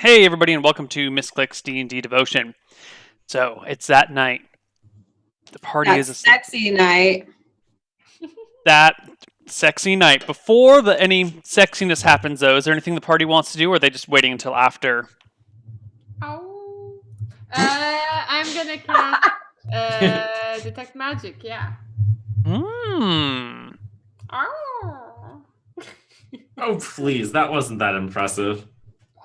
Hey everybody and welcome to Misscliks D&D Devotion. So, it's that night. The party is asleep. Sexy night. That sexy night. Before any sexiness happens though, is there anything the party wants to do or are they just waiting until after? Oh. I'm gonna cast Detect Magic, yeah. Hmm. Oh. Oh, please, that wasn't that impressive.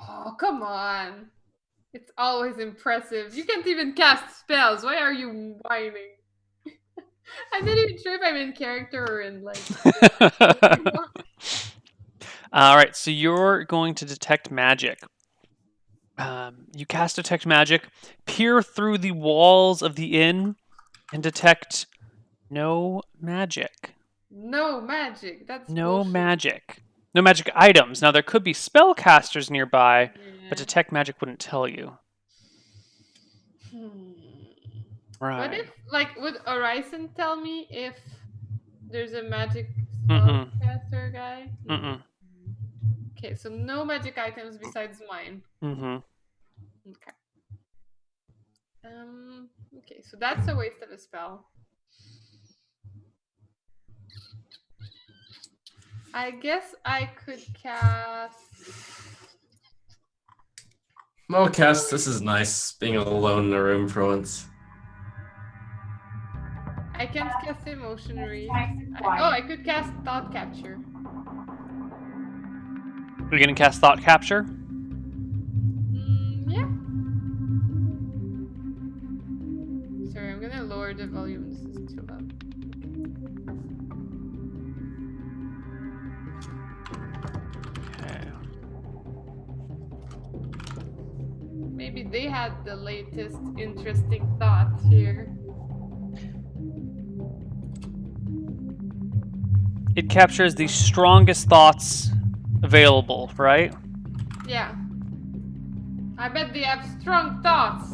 Oh, come on. It's always impressive. You can't even cast spells. Why are you whining? I'm not even sure if I'm in character or in, Alright, so you're going to detect magic. You cast Detect Magic, peer through the walls of the inn, and detect no magic. No magic. That's No bullshit. magic. No magic items. Now, there could be spellcasters nearby, Yeah. but Detect Magic wouldn't tell you. Right. What if, would Orison tell me if there's a magic Mm-mm. spellcaster guy? Mm-mm. Okay, so no magic items besides mine. Mm-hmm. Okay. Okay, so that's a waste of a spell. I guess I could cast. Well, Cass, this is nice, being alone in a room for once. I can't cast Emotion Read. I could cast Thought Capture. We're going to cast Thought Capture? Yeah. Sorry, I'm gonna lower the volume. This is too loud. Okay. Maybe they had the latest interesting thoughts here. It captures the strongest thoughts available, right? Yeah. I bet they have strong thoughts.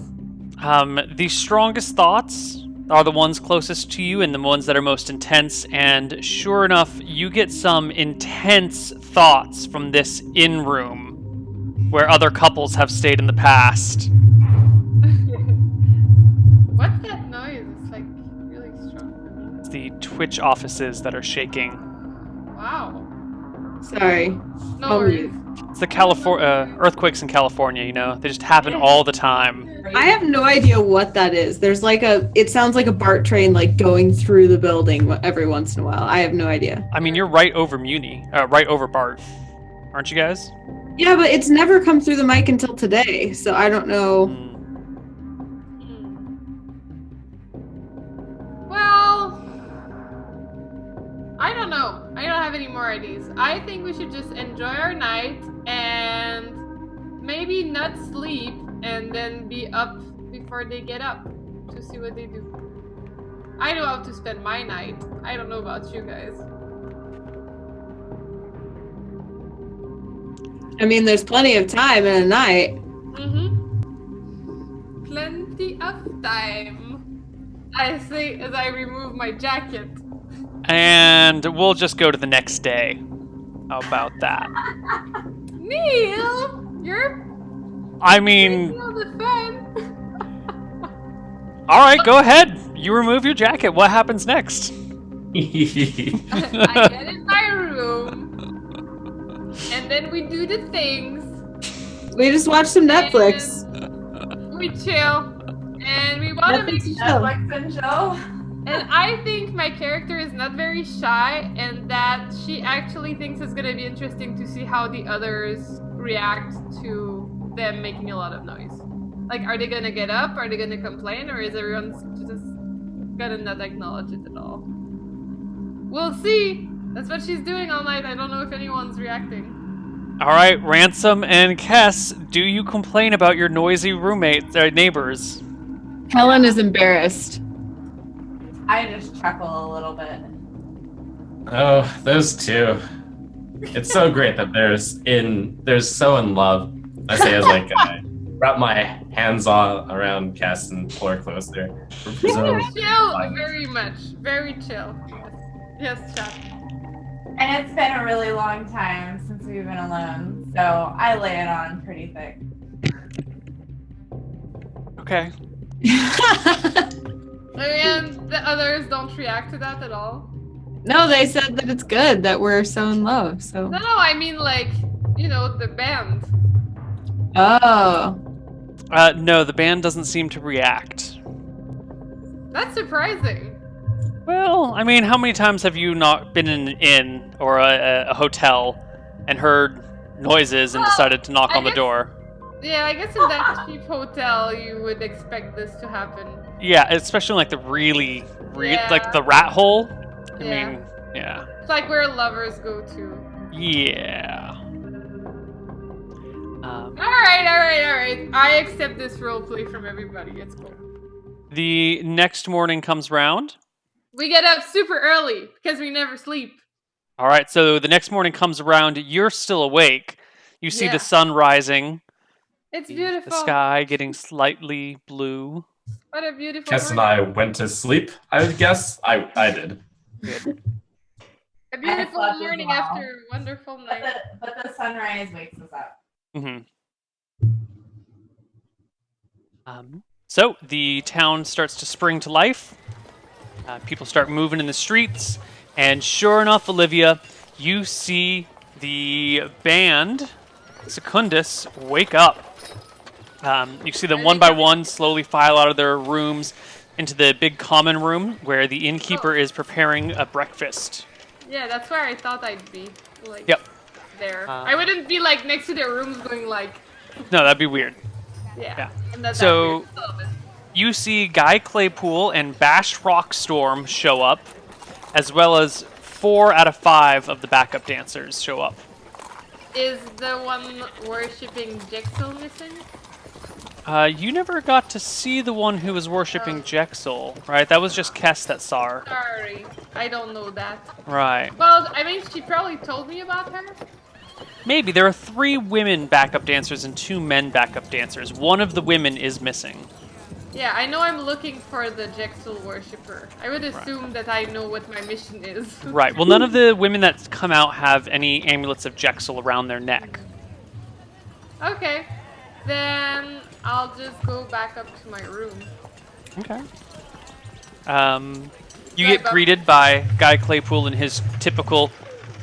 The strongest thoughts are the ones closest to you and the ones that are most intense, and sure enough, you get some intense thoughts from this inn room where other couples have stayed in the past. What's that noise? It's like really strong. It's the Twitch offices that are shaking. Wow. Sorry. No worries. It's the earthquakes in California, you know? They just happen all the time. I have no idea what that is. There's it sounds like a BART train going through the building every once in a while. I have no idea. I mean, you're right over right over Bart. Aren't you guys? Yeah, but it's never come through the mic until today, so I don't know. Well, I don't know. I don't have any more ideas. I think we should just enjoy our night and maybe not sleep and then be up before they get up to see what they do. I know how to spend my night. I don't know about you guys. I mean, there's plenty of time in a night. Mm-hmm. Plenty of time. I say as I remove my jacket. And we'll just go to the next day. How about that? Neil, you're I mean, the fun. all right, go ahead. You remove your jacket. What happens next? I get in my room, and then we do the things. We just watch some Netflix. And we chill, and we want to make Netflix and chill. And I think my character is not very shy, and that she actually thinks it's gonna be interesting to see how the others react to them making a lot of noise. Like, are they gonna get up? Are they gonna complain? Or is everyone just gonna not acknowledge it at all? We'll see. That's what she's doing all night. I don't know if anyone's reacting. All right, Ransom and Kess, do you complain about your noisy neighbors? Helen is embarrassed. I just chuckle a little bit. Oh, those two. It's so great that they're so in love. I say as I wrap my hands around Cass and pull her closer. Chill, very much. Very chill. Yes, chat. And it's been a really long time since we've been alone, so I lay it on pretty thick. Okay. And the others don't react to that at all. No, they said that it's good that we're so in love. So. No, I mean like, the band. Oh. No, the band doesn't seem to react. That's surprising. Well, I mean, how many times have you not been in an inn or a hotel and heard noises and Well, decided to knock I on the guess- door? Yeah, I guess in that cheap hotel you would expect this to happen. Yeah, especially like the really, Yeah. like the rat hole. I Yeah. mean, yeah. It's like where lovers go to. Yeah. Alright. I accept this roleplay from everybody. It's cool. The next morning comes round. We get up super early because we never sleep. All right, so the next morning comes around. You're still awake. You see Yeah. the sun rising. It's The beautiful. sky getting slightly blue. What a beautiful Kess and morning. I went to sleep. I would guess. I did. A beautiful slept as morning well. after a wonderful But night. the sunrise wakes us up. So the town starts to spring to life. People start moving in the streets, and sure enough, Olivia, you see the band, Secundus, wake up. You see them one by one slowly file out of their rooms into the big common room where the innkeeper is preparing a breakfast. Yeah, that's where I thought I'd be. Like, Yep. there. I wouldn't be like next to their rooms going like, No, that'd be weird. yeah. And that's So- that weird. A little bit. You see Guy Claypool and Bash Rockstorm show up, as well as 4 out of 5 of the backup dancers show up. Is the one worshipping Jexel missing? You never got to see the one who was worshipping Jexel, right? That was just Kess that saw her. Sorry, I don't know that. Right. Well, I mean, she probably told me about her. Maybe. There are 3 women backup dancers and 2 men backup dancers. One of the women is missing. Yeah, I know I'm looking for the Jexel worshipper. I would assume that I know what my mission is. Right. Well, none of the women that come out have any amulets of Jexel around their neck. Okay, then I'll just go back up to my room. Okay. You get greeted by Guy Claypool in his typical,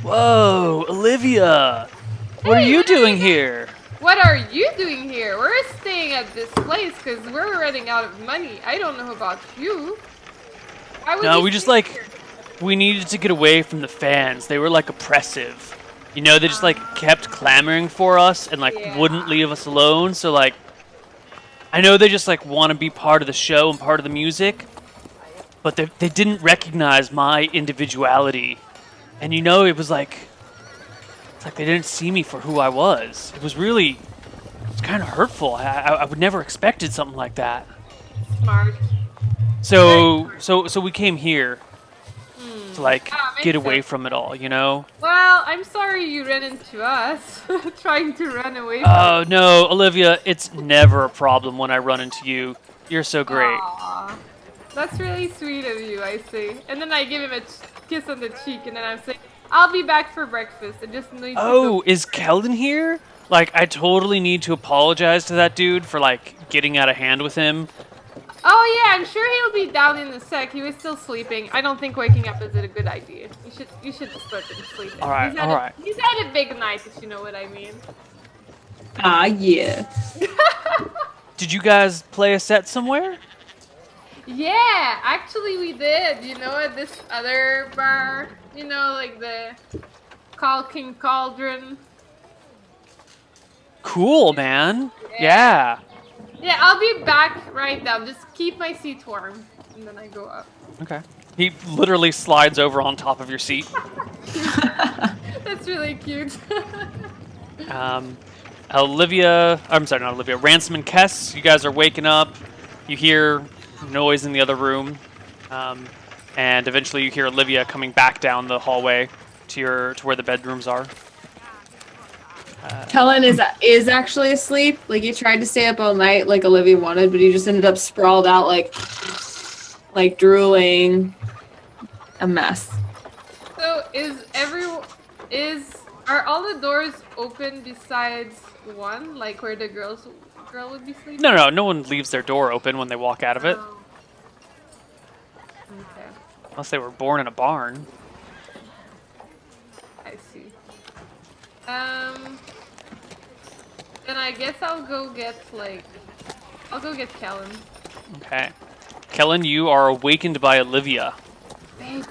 "Whoa, Olivia! What are you doing here?" What are you doing here? We're staying at this place because we're running out of money. I don't know about you. Why would No, you we just stay like, here? we needed to get away from the fans. They were like oppressive. You know, they just like kept clamoring for us and like Yeah. wouldn't leave us alone. So like, I know they just like want to be part of the show and part of the music, but they didn't recognize my individuality. And you know, it was like, it's like they didn't see me for who I was. It was really, it's kind of hurtful. I would never expected something like that. Smart. So we came here to like makes get away sense. from it all, you know? Well, I'm sorry you ran into us trying to run away from Oh no, Olivia, it's never a problem when I run into you. You're so great. Aw, that's really sweet of you, I say. And then I give him a kiss on the cheek, and then I'm saying, I'll be back for breakfast. I just need to Oh, go. is Keldon here? Like, I totally need to apologize to that dude for like getting out of hand with him. Oh yeah, I'm sure he'll be down in a sec. He was still sleeping. I don't think waking up is a good idea. You should just put him sleeping. All right, all right. He's had a big night, if you know what I mean. Ah, yeah. Did you guys play a set somewhere? Yeah, actually we did. You know, at this other bar. You know, like the King Cauldron. Cool, man. Yeah. Yeah, I'll be back right now. Just keep my seat warm, and then I go up. Okay. He literally slides over on top of your seat. That's really cute. Olivia, I'm sorry, not Olivia, Ransom and Kess, you guys are waking up. You hear noise in the other room. And eventually you hear Olivia coming back down the hallway to where the bedrooms are. Kellen is actually asleep. Like he tried to stay up all night like Olivia wanted, but he just ended up sprawled out like drooling. A mess. So are all the doors open besides one, like where the girls girl would be sleeping? No one leaves their door open when they walk out of it. Oh. Okay, Unless they were born in a barn. I see. Then I guess I'll go get Kellen. Okay. Kellen, you are awakened by Olivia. Babe,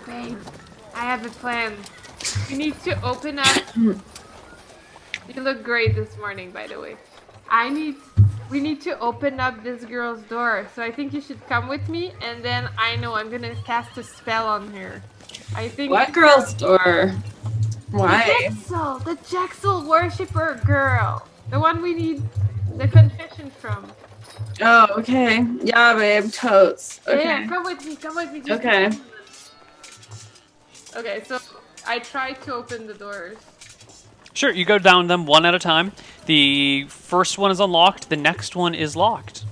I have a plan. We need to open up. You look great this morning, by the way. We need to open up this girl's door. So I think you should come with me, and then I know I'm gonna cast a spell on her. I think. What girl's door? Why? The Jaxel worshipper girl. The one we need the confession from. Oh, okay. Yeah, babe. Totes. Okay. Yeah, come with me. Just Okay. Okay, so I try to open the doors. Sure, you go down them one at a time. The first one is unlocked, the next one is locked.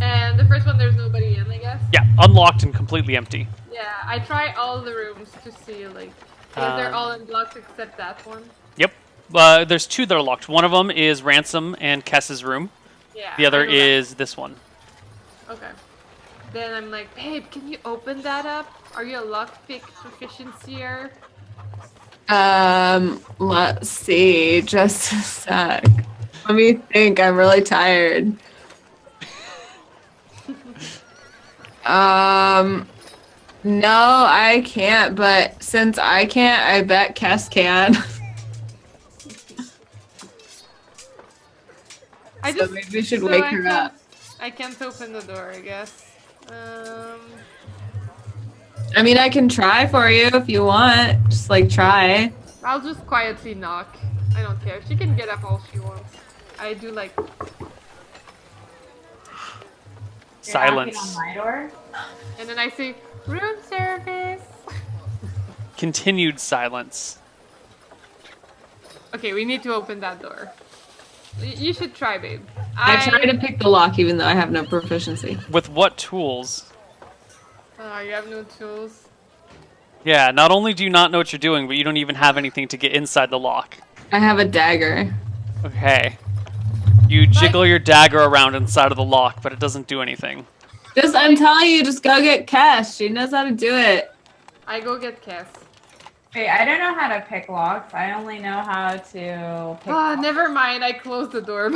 And the first one, there's nobody in, I guess. Yeah, unlocked and completely empty. Yeah, I try all the rooms to see, like, if they're all unlocked except that one. Yep. There's two that are locked. One of them is Ransom and Kess's room. Yeah. The other I know that. is this one. Okay. Then I'm like, babe, can you open that up? Are you a lockpick proficiency-er? Let's see. Just a sec. Let me think. I'm really tired. No, I can't, but since I can't, I bet Kess can. So maybe we should wake her up. I can't open the door, I guess. I mean, I can try for you if you want. Just like try. I'll just quietly knock. I don't care. She can get up all she wants. I do like. Silence. You're knocking on my door? And then I say, room service. Continued silence. Okay, we need to open that door. You should try, babe. I try to pick the lock even though I have no proficiency. With what tools? You have no tools. Yeah, not only do you not know what you're doing, but you don't even have anything to get inside the lock. I have a dagger. Okay. You jiggle your dagger around inside of the lock, but it doesn't do anything. I'm telling you, just go get Cass. She knows how to do it. I go get Cass. Wait, I don't know how to pick locks. I only know how to pick locks. Never mind. I closed the door.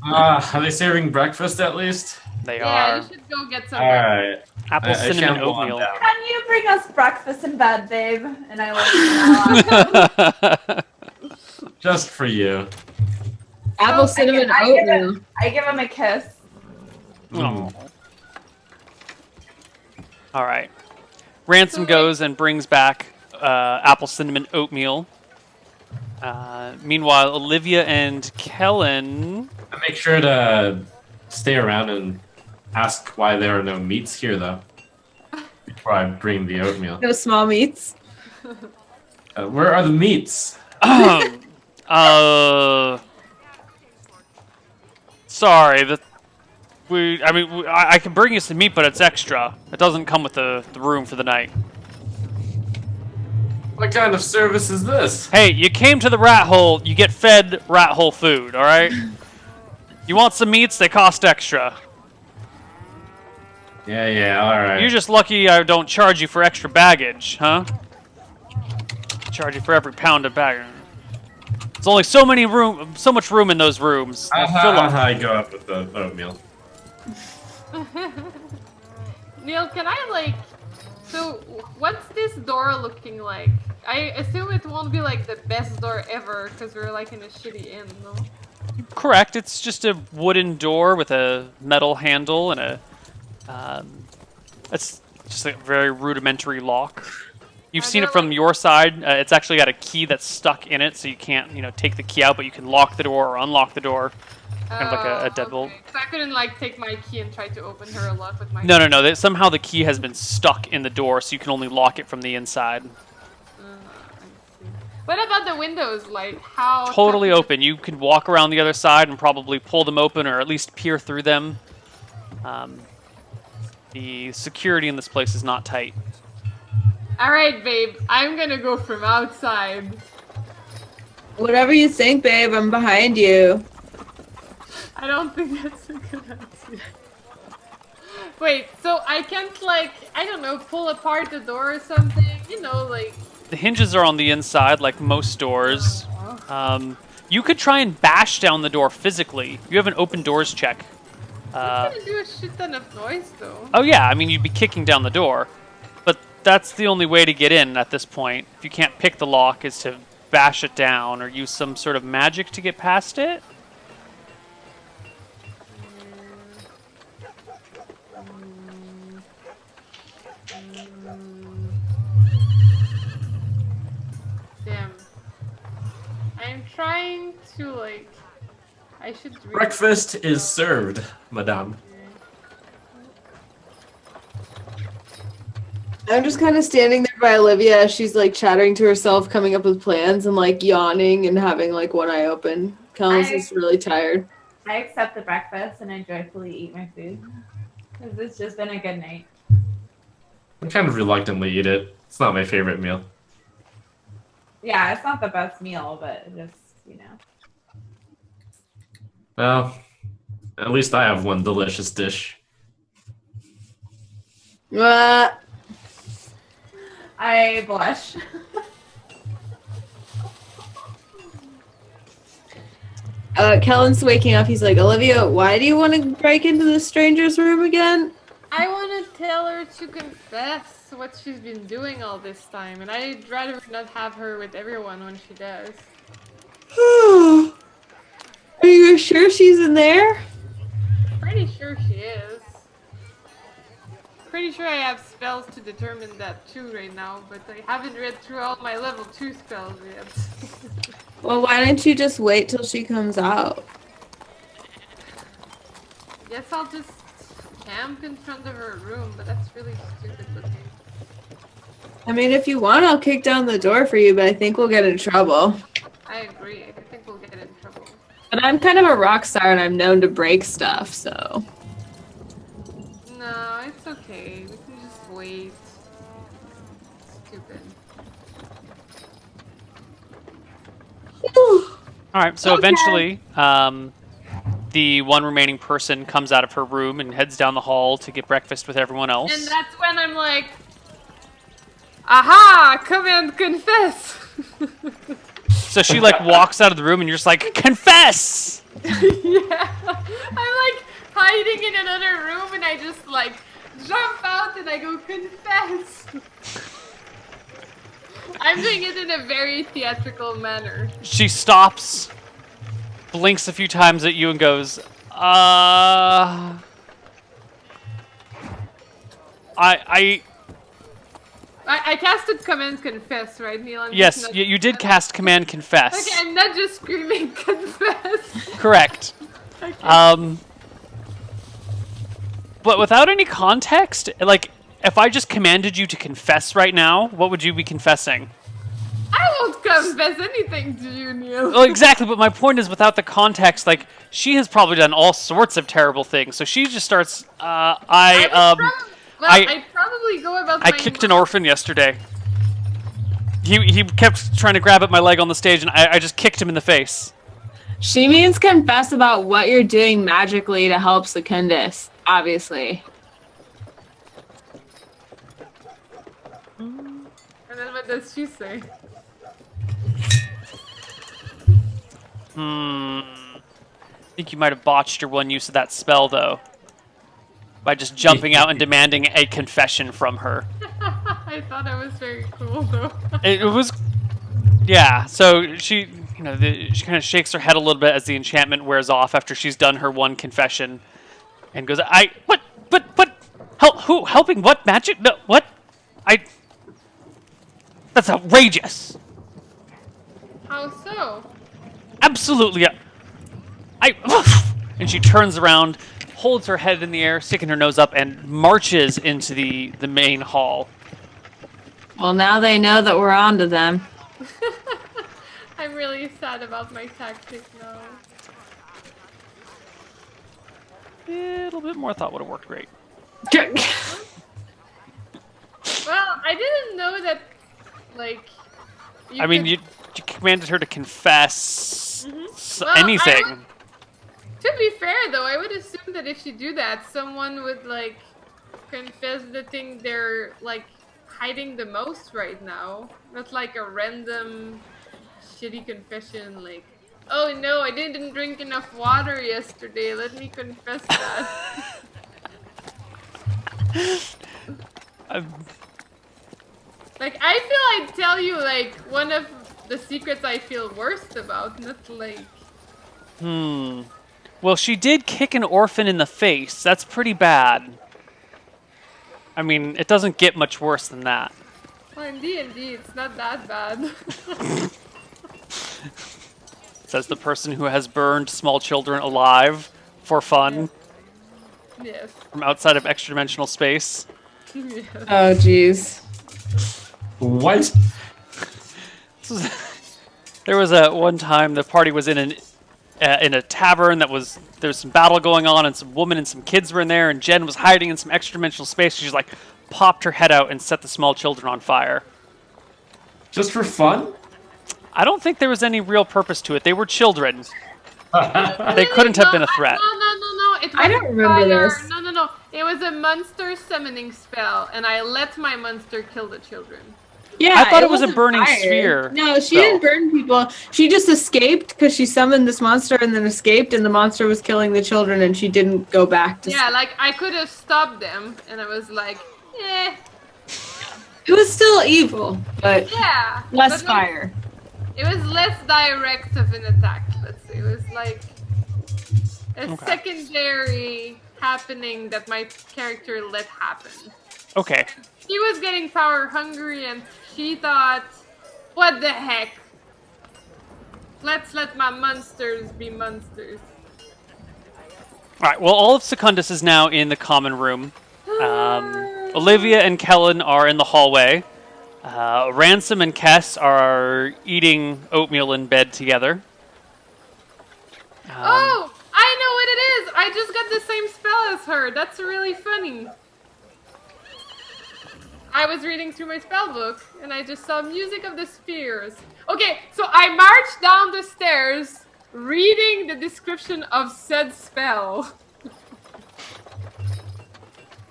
Are they serving breakfast at least? They Yeah, are. you should go get some. Alright. Apple cinnamon shamble on oatmeal. down. Can you bring us breakfast in bed, babe? And I like Just for you. Apple cinnamon oatmeal. I give him a kiss. Oh. All right. Ransom goes and brings back apple cinnamon oatmeal. Meanwhile, Olivia and Kellen. I make sure to stay around and ask why there are no meats here, though, before I bring the oatmeal. No small meats. Where are the meats? Sorry. I can bring you some meat, but it's extra. It doesn't come with the room for the night. What kind of service is this? Hey, you came to the rat hole, you get fed rat hole food, alright? You want some meats, they cost extra. Yeah, alright. You're just lucky I don't charge you for extra baggage, huh? Charge you for every pound of baggage. There's only so much room in those rooms. They'll fill up. I go up with the oatmeal. Neil, can I so what's this door looking like? I assume it won't be like the best door ever because we're like in a shitty inn, no? Correct. It's just a wooden door with a metal handle and a. It's just a very rudimentary lock. You've seen it from your side. It's actually got a key that's stuck in it, so you can't, take the key out, but you can lock the door or unlock the door. Kind of like a deadbolt. Okay. So I couldn't take my key and try to open her lock with my key. No. Somehow the key has been stuck in the door, so you can only lock it from the inside. I see. What about the windows? How? Totally open. You could walk around the other side and probably pull them open or at least peer through them. The security in this place is not tight. All right, babe. I'm gonna go from outside. Whatever you think, babe. I'm behind you. I don't think that's a good idea. Wait, so I can't, like, I don't know, pull apart the door or something? You know, like... The hinges are on the inside, like most doors. You could try and bash down the door physically. You have an open doors check. That's gonna do a shit ton of noise, though. Oh yeah, I mean, you'd be kicking down the door. But that's the only way to get in at this point. If you can't pick the lock, is to bash it down or use some sort of magic to get past it. Damn. I'm trying to, like... I should read... Breakfast is served, madame. I'm just kind of standing there by Olivia as she's like chattering to herself, coming up with plans and like yawning and having like one eye open. Kellen's just really tired. I accept the breakfast and I joyfully eat my food. Because it's just been a good night. I kind of reluctantly eat it. It's not my favorite meal. Yeah, it's not the best meal, but just, you know. Well, at least I have one delicious dish. I blush. Kellen's waking up. He's like, Olivia, why do you want to break into the stranger's room again? I want to tell her to confess what she's been doing all this time, and I'd rather not have her with everyone when she does. Are you sure she's in there? Pretty sure she is. Pretty sure I have spells to determine that too right now, but I haven't read through all my level 2 spells yet. Well, why don't you just wait till she comes out? Guess I'll just camp in front of her room, but that's really stupid looking. I mean, if you want, I'll kick down the door for you, but I think we'll get in trouble. I agree. I think we'll get in trouble. But I'm kind of a rock star and I'm known to break stuff, so. No, it's okay. We can just wait. Stupid. All right, so Okay. eventually, the one remaining person comes out of her room and heads down the hall to get breakfast with everyone else. And that's when I'm like, aha! Come and confess! So she like walks out of the room and you're just like, confess! Yeah. I'm like hiding in another room and I just like jump out and I go confess. I'm doing it in a very theatrical manner. She stops, blinks a few times at you and goes, I casted command confess, right, Neil? I'm yes, just not- you did cast command confess. Okay, I'm not just screaming confess. Correct. Okay. But without any context, like, if I just commanded you to confess right now, what would you be confessing? I won't confess anything to you, Neil. Well, exactly, but my point is without the context, like, she has probably done all sorts of terrible things, so she just starts, I'd probably go about I kicked an orphan yesterday. He kept trying to grab at my leg on the stage, and I just kicked him in the face. She means confess about what you're doing magically to help Secundus, obviously. And then what does she say? I think you might have botched your one use of that spell, though. By just jumping out and demanding a confession from her. I thought that was very cool, though. It was... Yeah, so she... You know, she kind of shakes her head a little bit as the enchantment wears off after she's done her one confession, and goes, what? Who? Helping what? Magic? No, what? That's outrageous. How so? Absolutely. And she turns around, holds her head in the air, sticking her nose up, and marches into the main hall. Well, now they know that we're on to them. I'm really sad about my tactic now. A little bit more thought would have worked great. Well, I didn't know that, like... You commanded her to confess Well, anything. To be fair, though, I would assume that if you do that, someone would like confess the thing they're like hiding the most right now. Not like a random shitty confession, like, "Oh no, I didn't drink enough water yesterday. Let me confess that." Like, I feel I'd tell you like one of the secrets I feel worst about, not like. Well, she did kick an orphan in the face. That's pretty bad. I mean, it doesn't get much worse than that. Well, in D&D, it's not that bad. Says the person who has burned small children alive for fun Yes. from outside of extra-dimensional space. Yes. Oh, jeez. What? There was one time the party was in a tavern there was some battle going on, and some woman and some kids were in there, and Jen was hiding in some extra-dimensional space. She just like popped her head out and set the small children on fire. Just for fun? I don't think there was any real purpose to it. They were children. They Really? couldn't have No, been a threat. No. It was I don't remember fire. this. No. It was a monster summoning spell, and I let my monster kill the children. Yeah, I thought it was a wasn't burning fire. sphere No, she spell. didn't burn people. She just escaped because she summoned this monster and then escaped, and the monster was killing the children, and she didn't go back to. Yeah, like I could have stopped them, and I was like, It was still evil, but yeah. less but, like, fire. It was less direct of an attack, let's say. It was like a Okay. secondary happening that my character let happen. Okay. She was getting power hungry, and she thought, what the heck? Let's let my monsters be monsters. All right. Well, all of Secundus is now in the common room. Olivia and Kellen are in the hallway. Ransom and Kess are eating oatmeal in bed together. Oh, I know what it is! I just got the same spell as her. That's really funny. I was reading through my spell book, and I just saw Music of the Spheres. Okay, so I marched down the stairs reading the description of said spell.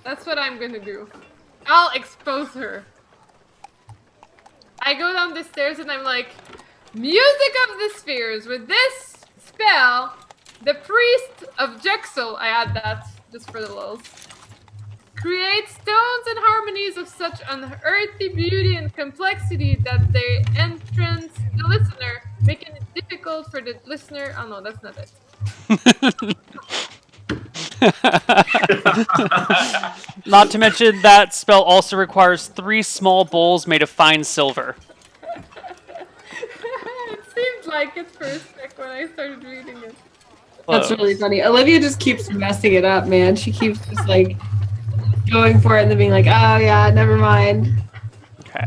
That's what I'm gonna do. I'll expose her. I go down the stairs and I'm like, Music of the Spheres. With this spell, the priest of Jexel, I add that just for the lulz, creates tones and harmonies of such unearthly beauty and complexity that they entrance the listener, making it difficult for the listener. Oh no, that's not it. Not to mention that spell also requires 3 small bowls made of fine silver. It seemed like it for a sec when I started reading it. That's really funny. Olivia just keeps messing it up, man. She keeps just like going for it and then being like, oh yeah, never mind. Okay.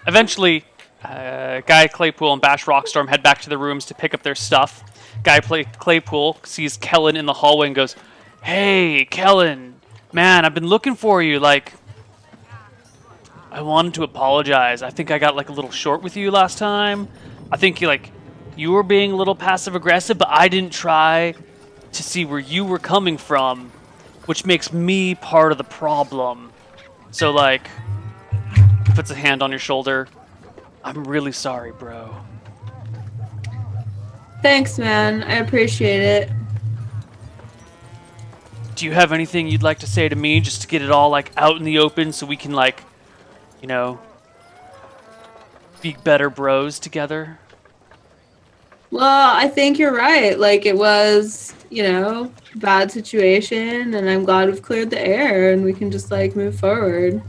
Eventually, Guy Claypool and Bash Rockstorm head back to their rooms to pick up their stuff. Guy Claypool sees Kellen in the hallway and goes, "Hey, Kellen, man, I've been looking for you. Like, I wanted to apologize. I think I got like a little short with you last time. I think you were being a little passive aggressive, but I didn't try to see where you were coming from, which makes me part of the problem. So like," puts a hand on your shoulder. "I'm really sorry, bro." Thanks, man. I appreciate it. Do you have anything you'd like to say to me, just to get it all like out in the open, so we can like, you know, be better bros together? Well, I think you're right. Like, it was, bad situation, and I'm glad we've cleared the air and we can just like move forward.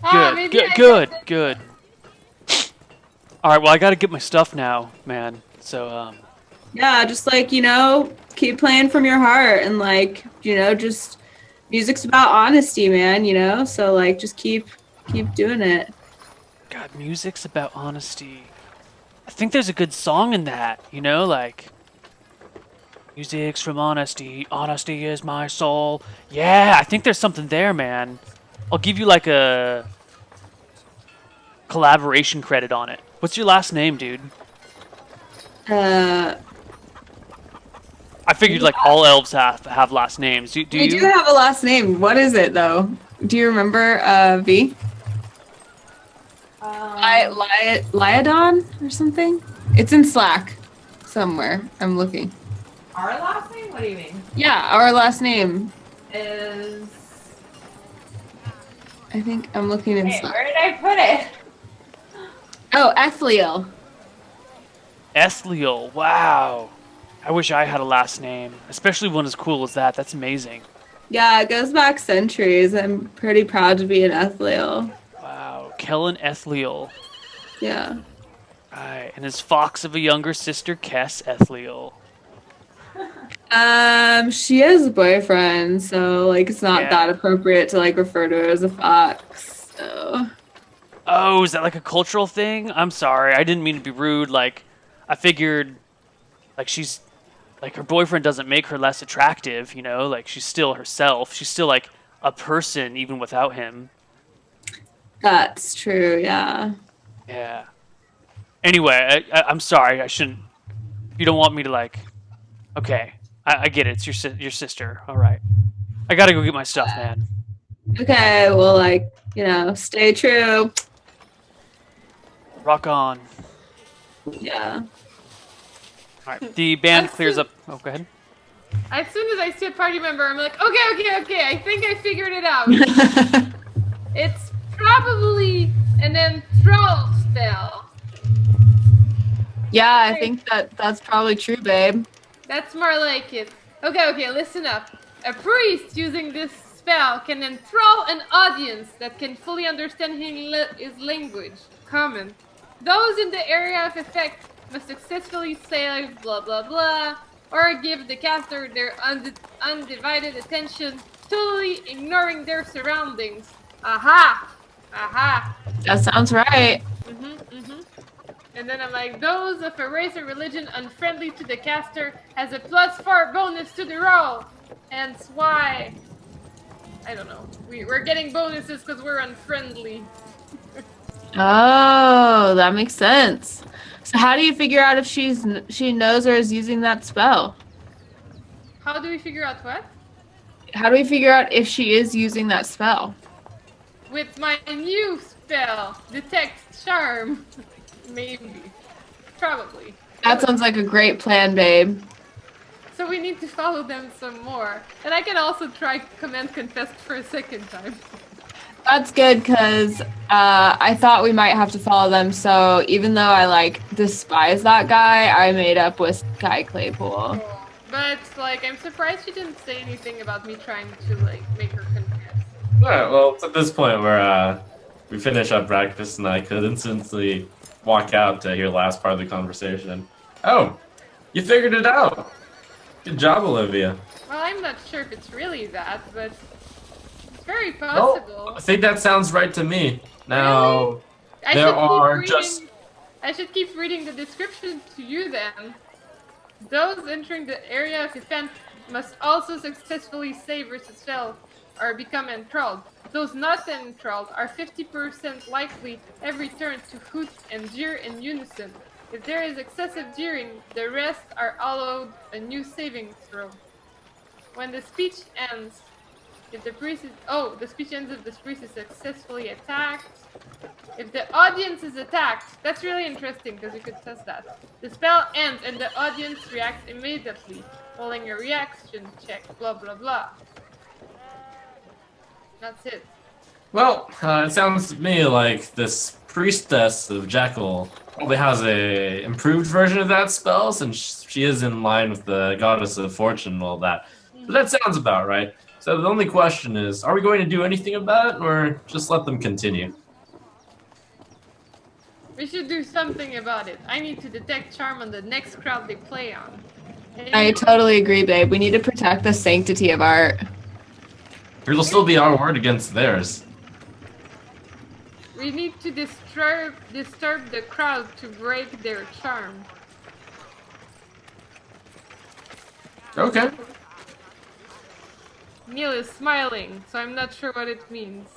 Good. All right, well, I got to get my stuff now, man. So, Yeah, just like, keep playing from your heart, and like, just music's about honesty, man, so like just keep doing it. God, music's about honesty. I think there's a good song in that, like, music's from honesty, honesty is my soul. Yeah, I think there's something there, man. I'll give you like a collaboration credit on it. What's your last name, dude? Uh, I figured like all elves have last names. Do we you? do have a last name. What is it though? Do you remember, V? Liadon or something? It's in Slack somewhere. I'm looking. Our last name? What do you mean? Yeah, our last name. Is. I think I'm looking in Wait, Slack. where did I put it? Oh, Ethliel. Ethliel. Wow. I wish I had a last name, especially one as cool as that. That's amazing. Yeah, it goes back centuries. I'm pretty proud to be an Ethliel. Wow. Kellen Ethliel. Yeah. Right. And his fox of a younger sister, Kess Ethliel. She has a boyfriend, so like it's not that appropriate to like refer to her as a fox. So. Oh, is that like a cultural thing? I'm sorry. I didn't mean to be rude. Like, I figured, like, she's, like, her boyfriend doesn't make her less attractive, you know? Like, she's still herself. She's still, like, a person even without him. That's true, yeah. Yeah. Anyway, I'm sorry. I shouldn't. You don't want me to, like. Okay. I get it. It's your sister. All right. I gotta go get my stuff, man. Okay, well, like, you know, stay true. Rock on. Yeah. All right. The band clears up. Oh, go ahead. As soon as I see a party member, I'm like, okay, I think I figured it out. It's probably an enthrall spell. Yeah, I think that's probably true, babe. That's more like it. Okay, listen up. A priest using this spell can enthrall an audience that can fully understand his language. Common. Those in the area of effect must successfully say blah blah blah, or give the caster their undivided attention, totally ignoring their surroundings. Aha! That sounds right. And then I'm like, those of a race or religion unfriendly to the caster has a +4 bonus to the roll. Hence why, I don't know, we're getting bonuses because we're unfriendly. Oh, that makes sense. So how do you figure out if she knows or is using that spell? How do we figure out what? How do we figure out if she is using that spell? With my new spell, Detect Charm. Maybe. Probably. That sounds like a great plan, babe. So we need to follow them some more. And I can also try Command Confessed for a second time. That's good, because I thought we might have to follow them, so even though I, like, despise that guy, I made up with Guy Claypool. But, like, I'm surprised she didn't say anything about me trying to, like, make her confess. Alright, well, it's at this point where we finish up breakfast and I could instantly walk out to hear the last part of the conversation. Oh, you figured it out. Good job, Olivia. Well, I'm not sure if it's really that, but it's very possible. No, I think that sounds right to me. Now, Really? I should keep reading the description to you then. Those entering the area of event must also successfully save versus fail or become enthralled. Those not enthralled are 50% likely every turn to hoot and jeer in unison. If there is excessive jeering, the rest are allowed a new saving throw. When the speech ends, if the priest is the speech ends if the priest is successfully attacked. If the audience is attacked, that's really interesting because we could test that. The spell ends and the audience reacts immediately, rolling a reaction check, blah blah blah. That's it. well, it sounds to me like this priestess of Jekyll probably has a improved version of that spell, since she is in line with the goddess of fortune and all that. But that sounds about right. So the only question is, are we going to do anything about it, or just let them continue? We should do something about it. I need to detect charm on the next crowd they play on. I totally agree, babe. We need to protect the sanctity of art. It'll still be our word against theirs. We need to disturb the crowd to break their charm. Okay. Neil is smiling, so I'm not sure what it means.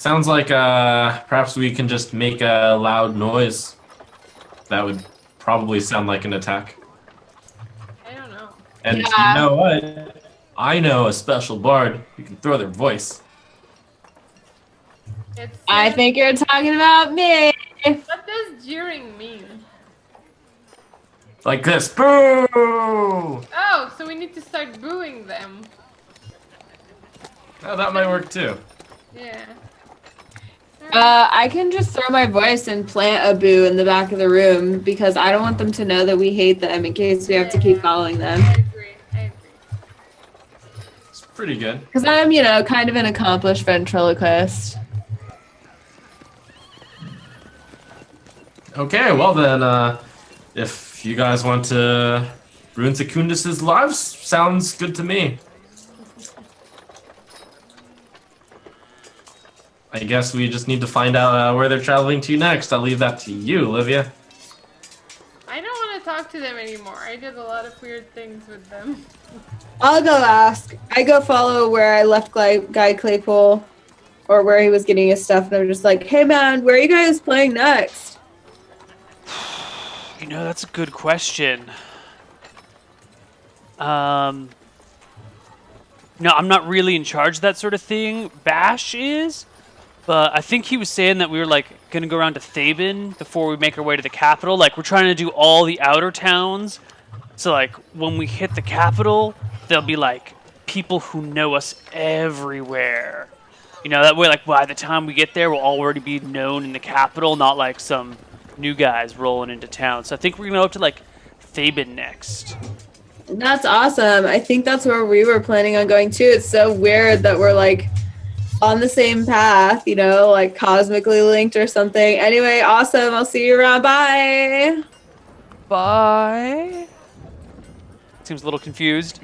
Sounds like perhaps we can just make a loud noise. That would probably sound like an attack. I don't know. And you Yeah. know what? I know a special bard who can throw their voice. It's I think you're talking about me. What does jeering mean? Like this. Boo! Oh, so we need to start booing them. Oh, that might work too. Yeah. I can just throw my voice and plant a boo in the back of the room because I don't want them to know that we hate them in case we have to keep following them. I agree. It's pretty good. Because I'm, kind of an accomplished ventriloquist. Okay, well then, if you guys want to ruin Secundus's lives, sounds good to me. I guess we just need to find out where they're traveling to next. I'll leave that to you, Olivia. I don't want to talk to them anymore. I did a lot of weird things with them. I'll go ask. I go follow where I left Guy Claypool or where he was getting his stuff. And I'm just like, hey, man, where are you guys playing next? That's a good question. No, I'm not really in charge of that sort of thing. Bash is. But I think he was saying that we were, going to go around to Thaben before we make our way to the capital. We're trying to do all the outer towns. So, when we hit the capital, there'll be, people who know us everywhere. That way, by the time we get there, we'll already be known in the capital, not, some new guys rolling into town. So I think we're going to go up to, Thaben next. That's awesome. I think that's where we were planning on going, too. It's so weird that we're, on the same path, cosmically linked or something. Anyway, awesome. I'll see you around. Bye. Bye. Seems a little confused.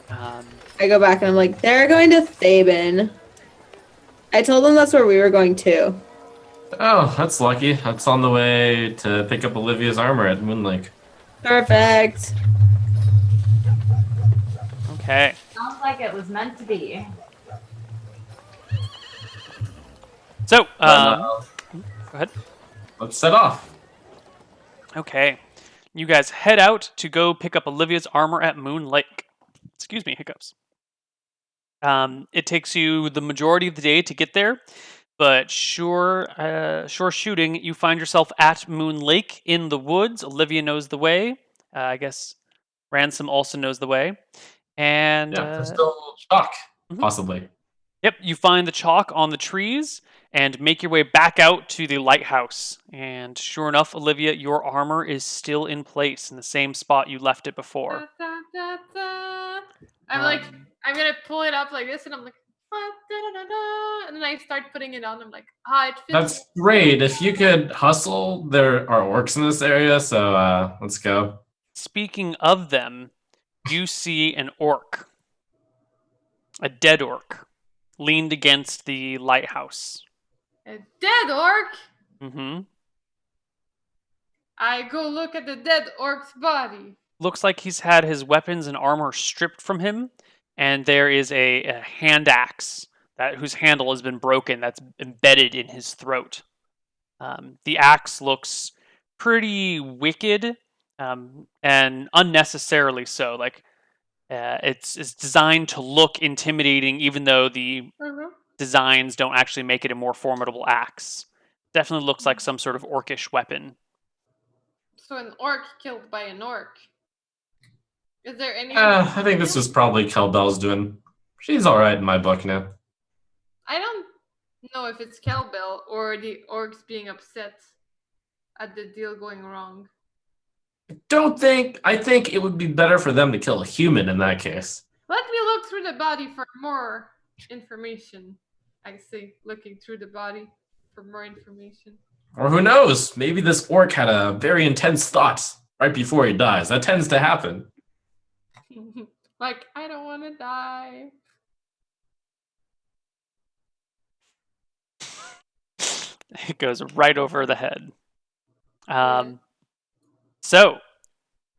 I go back and I'm like, they're going to Thaben. I told them that's where we were going too. Oh, that's lucky. That's on the way to pick up Olivia's armor at Moon Lake. Perfect. Okay. Sounds like it was meant to be. So, go Well, ahead. let's set off. Okay. You guys head out to go pick up Olivia's armor at Moon Lake. Excuse me, hiccups. It takes you the majority of the day to get there, but sure shooting, you find yourself at Moon Lake in the woods. Olivia knows the way. I guess Ransom also knows the way. And Yeah, there's still chalk, Mhm. possibly. Yep, you find the chalk on the trees and make your way back out to the lighthouse. And sure enough, Olivia, your armor is still in place in the same spot you left it before. Da, da, da. I'm Um, I'm gonna pull it up like this, and I'm like, and then I start putting it on. I'm like, it fits. That's great. If you could hustle, there are orcs in this area, so let's go. Speaking of them, you see an orc, a dead orc, leaned against the lighthouse. A dead orc. Mm-hmm. I go look at the dead orc's body. Looks like he's had his weapons and armor stripped from him, and there is a hand axe whose handle has been broken that's embedded in his throat. The axe looks pretty wicked and unnecessarily so. It's designed to look intimidating, even though the designs don't actually make it a more formidable axe. Definitely looks like some sort of orcish weapon. So an orc killed by an orc. Is there any? I think this was probably Kelbell's doing. She's all right in my book now. I don't know if it's Kelbell or the orcs being upset at the deal going wrong. I think it would be better for them to kill a human in that case. Let me look through the body for more information. I say, looking through the body for more information. Or who knows? Maybe this orc had a very intense thought right before he dies. That tends to happen. Like, I don't want to die. It goes right over the head. So,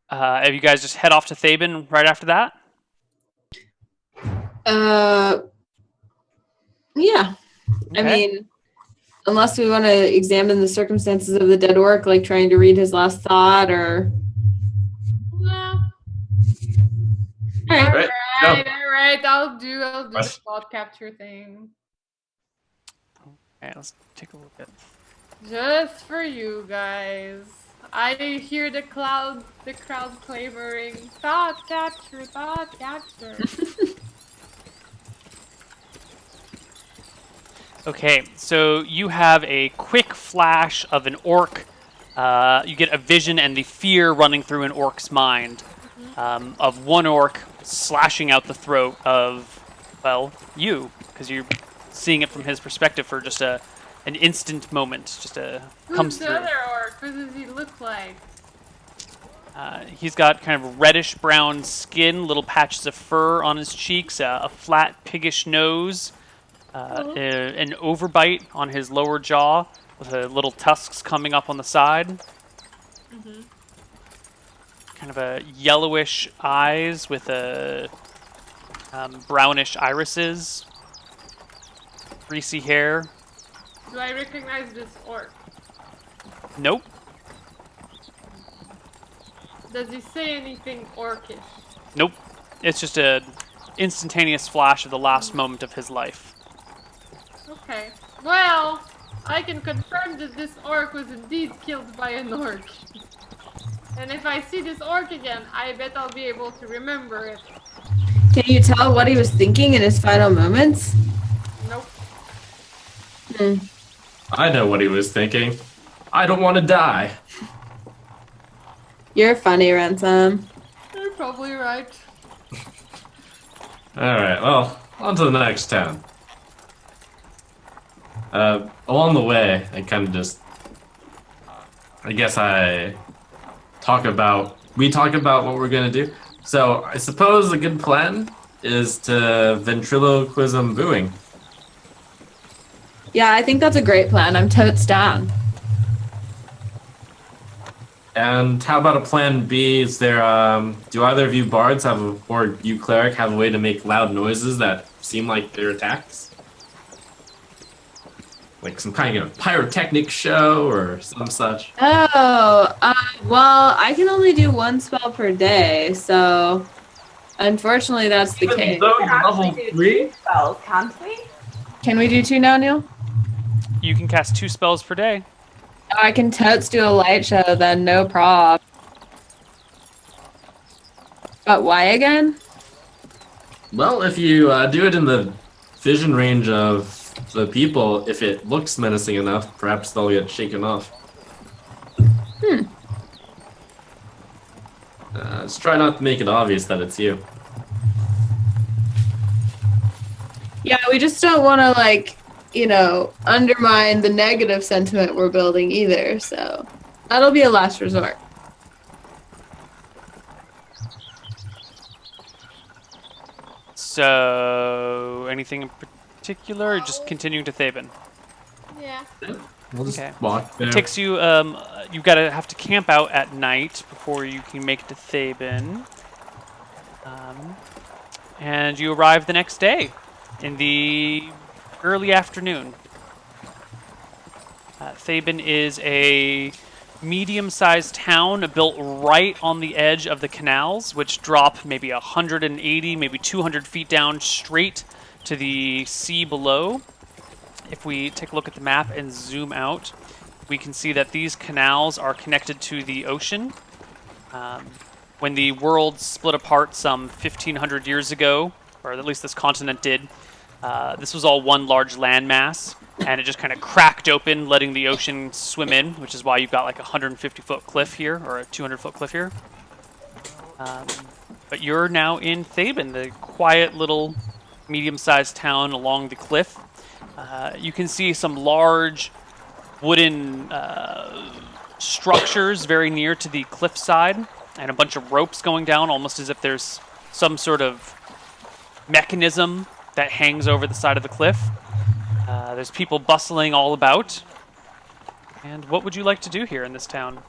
have you guys just head off to Thaben right after that? Yeah. I Okay. mean, unless we want to examine the circumstances of the dead orc, like trying to read his last thought, or No. all right. Right, All right. I'll do the Rush. thought capture thing. Okay, let's take a look at. Just for you guys. I hear the crowd clamoring. Thought capture, thought capture. Okay, so you have a quick flash of an orc. You get a vision and the fear running through an orc's mind of one orc slashing out the throat of, well, you, because you're seeing it from his perspective for just an instant moment. Comes Who's the through. other orc? What does he look like? He's got kind of reddish brown skin, little patches of fur on his cheeks, a flat piggish nose, an overbite on his lower jaw with little tusks coming up on the side. Kind of a yellowish eyes with a brownish irises, greasy hair. Do I recognize this orc? Nope. Does he say anything orcish? Nope. It's just a instantaneous flash of the last moment of his life. Okay. Well, I can confirm that this orc was indeed killed by an orc. And if I see this orc again, I bet I'll be able to remember it. Can you tell what he was thinking in his final moments? Nope. I know what he was thinking. I don't want to die. You're funny, Ransom. You're probably right. Alright, well, on to the next town. Along the way, I kind of just... I guess we talk about what we're gonna do. So, I suppose a good plan is to ventriloquism booing. Yeah, I think that's a great plan. I'm totes down. And how about a plan B? Is there, do either of you bards or you cleric have a way to make loud noises that seem like they're attacks? Like some kind of pyrotechnic show or some such? Oh, well, I can only do one spell per day, so unfortunately that's the Even case. though We you're can level actually do 3? 2 spells, can't we? Can we do 2 now, Neil? You can cast 2 spells per day. Oh, I can totes do a light show then, no prob. But why again? Well, if you do it in the vision range of the people, if it looks menacing enough, perhaps they'll get shaken off. Let's try not to make it obvious that it's you. Yeah, we just don't want to, like, you know, undermine the negative sentiment we're building either, so that'll be a last resort. So, anything in particular, or just continuing to Thaben? Yeah. We'll just Okay. walk there. It takes you, you've got to have to camp out at night before you can make it to Thaben. And you arrive the next day in the early afternoon. Thaben is a medium-sized town built right on the edge of the canals, which drop maybe 180, maybe 200 feet down straight to the sea below. If we take a look at the map and zoom out, we can see that these canals are connected to the ocean. When the world split apart some 1,500 years ago, or at least this continent did, this was all one large landmass, and it just kind of cracked open, letting the ocean swim in, which is why you've got like a 150-foot cliff here, or a 200-foot cliff here. But you're now in Thaben, the quiet little medium-sized town along the cliff. You can see some large wooden structures very near to the cliffside, and a bunch of ropes going down, almost as if there's some sort of mechanism that hangs over the side of the cliff. There's people bustling all about. And what would you like to do here in this town?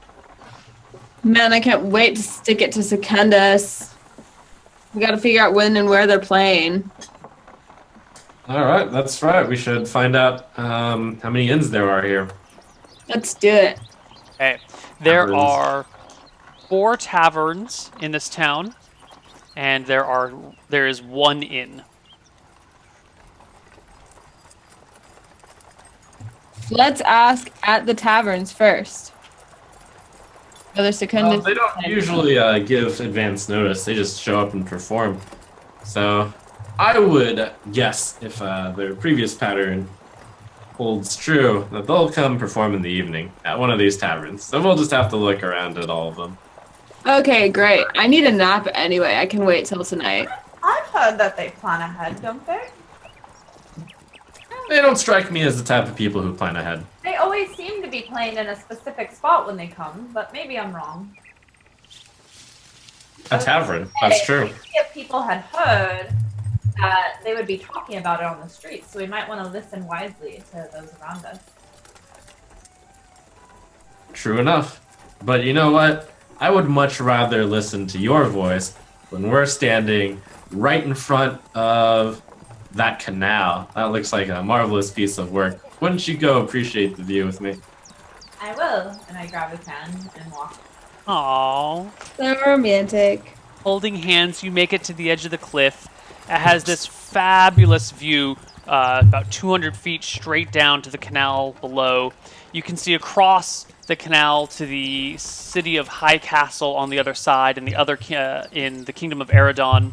Man, I can't wait to stick it to Secundus. We gotta figure out when and where they're playing. All right, that's right. We should find out how many inns there are here. Let's do it. Okay. There Taverns. are 4 taverns in this town, and there is 1 inn. Let's ask at the taverns first. Brother Secundus. They don't usually give advance notice. They just show up and perform. So I would guess if their previous pattern holds true, that they'll come perform in the evening at one of these taverns. So we'll just have to look around at all of them. Okay, great. I need a nap anyway. I can wait till tonight. I've heard that they plan ahead, don't they? They don't strike me as the type of people who plan ahead. They always seem to be playing in a specific spot when they come, but maybe I'm wrong. A tavern, that's true. If people had heard that they would be talking about it on the streets, so we might want to listen wisely to those around us. True enough. But you know what? I would much rather listen to your voice when we're standing right in front of that canal. That looks like a marvelous piece of work. Wouldn't you go appreciate the view with me? I will, and I grab his hand and walk. Aww. So romantic. Holding hands, you make it to the edge of the cliff. It has this fabulous view, about 200 feet straight down to the canal below. You can see across the canal to the city of High Castle on the other side, and the other in the kingdom of Eridon.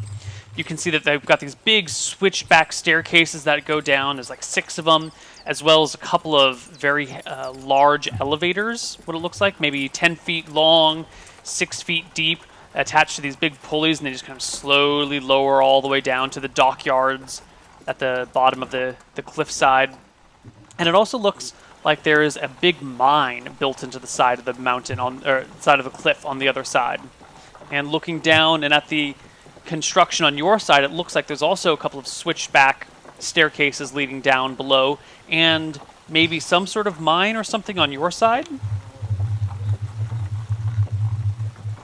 You can see that they've got these big switchback staircases that go down. There's like 6 of them, as well as a couple of very large elevators, what it looks like, maybe 10 feet long, 6 feet deep, attached to these big pulleys, and they just kind of slowly lower all the way down to the dockyards at the bottom of the cliffside. And it also looks like there is a big mine built into the side of the mountain, or side of the cliff on the other side. And looking down and at the construction on your side, it looks like there's also a couple of switchback staircases leading down below, and maybe some sort of mine or something on your side.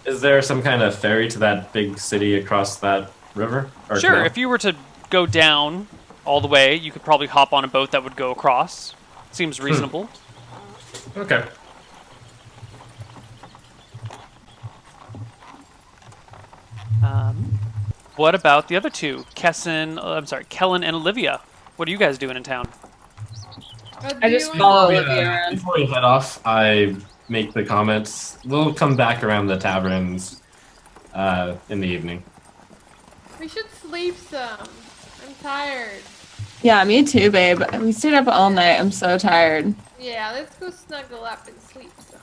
Is there some kind of ferry to that big city across that river? Or Sure, canal? if you were to go down all the way, you could probably hop on a boat that would go across. Seems reasonable. Okay. What about the other two? Kellen and Olivia. What are you guys doing in town? What I do just you follow want? Olivia around. Before we head off, I make the comments. We'll come back around the taverns in the evening. We should sleep some. I'm tired. Yeah, me too, babe. We stayed up all night. I'm so tired. Yeah, let's go snuggle up and sleep some.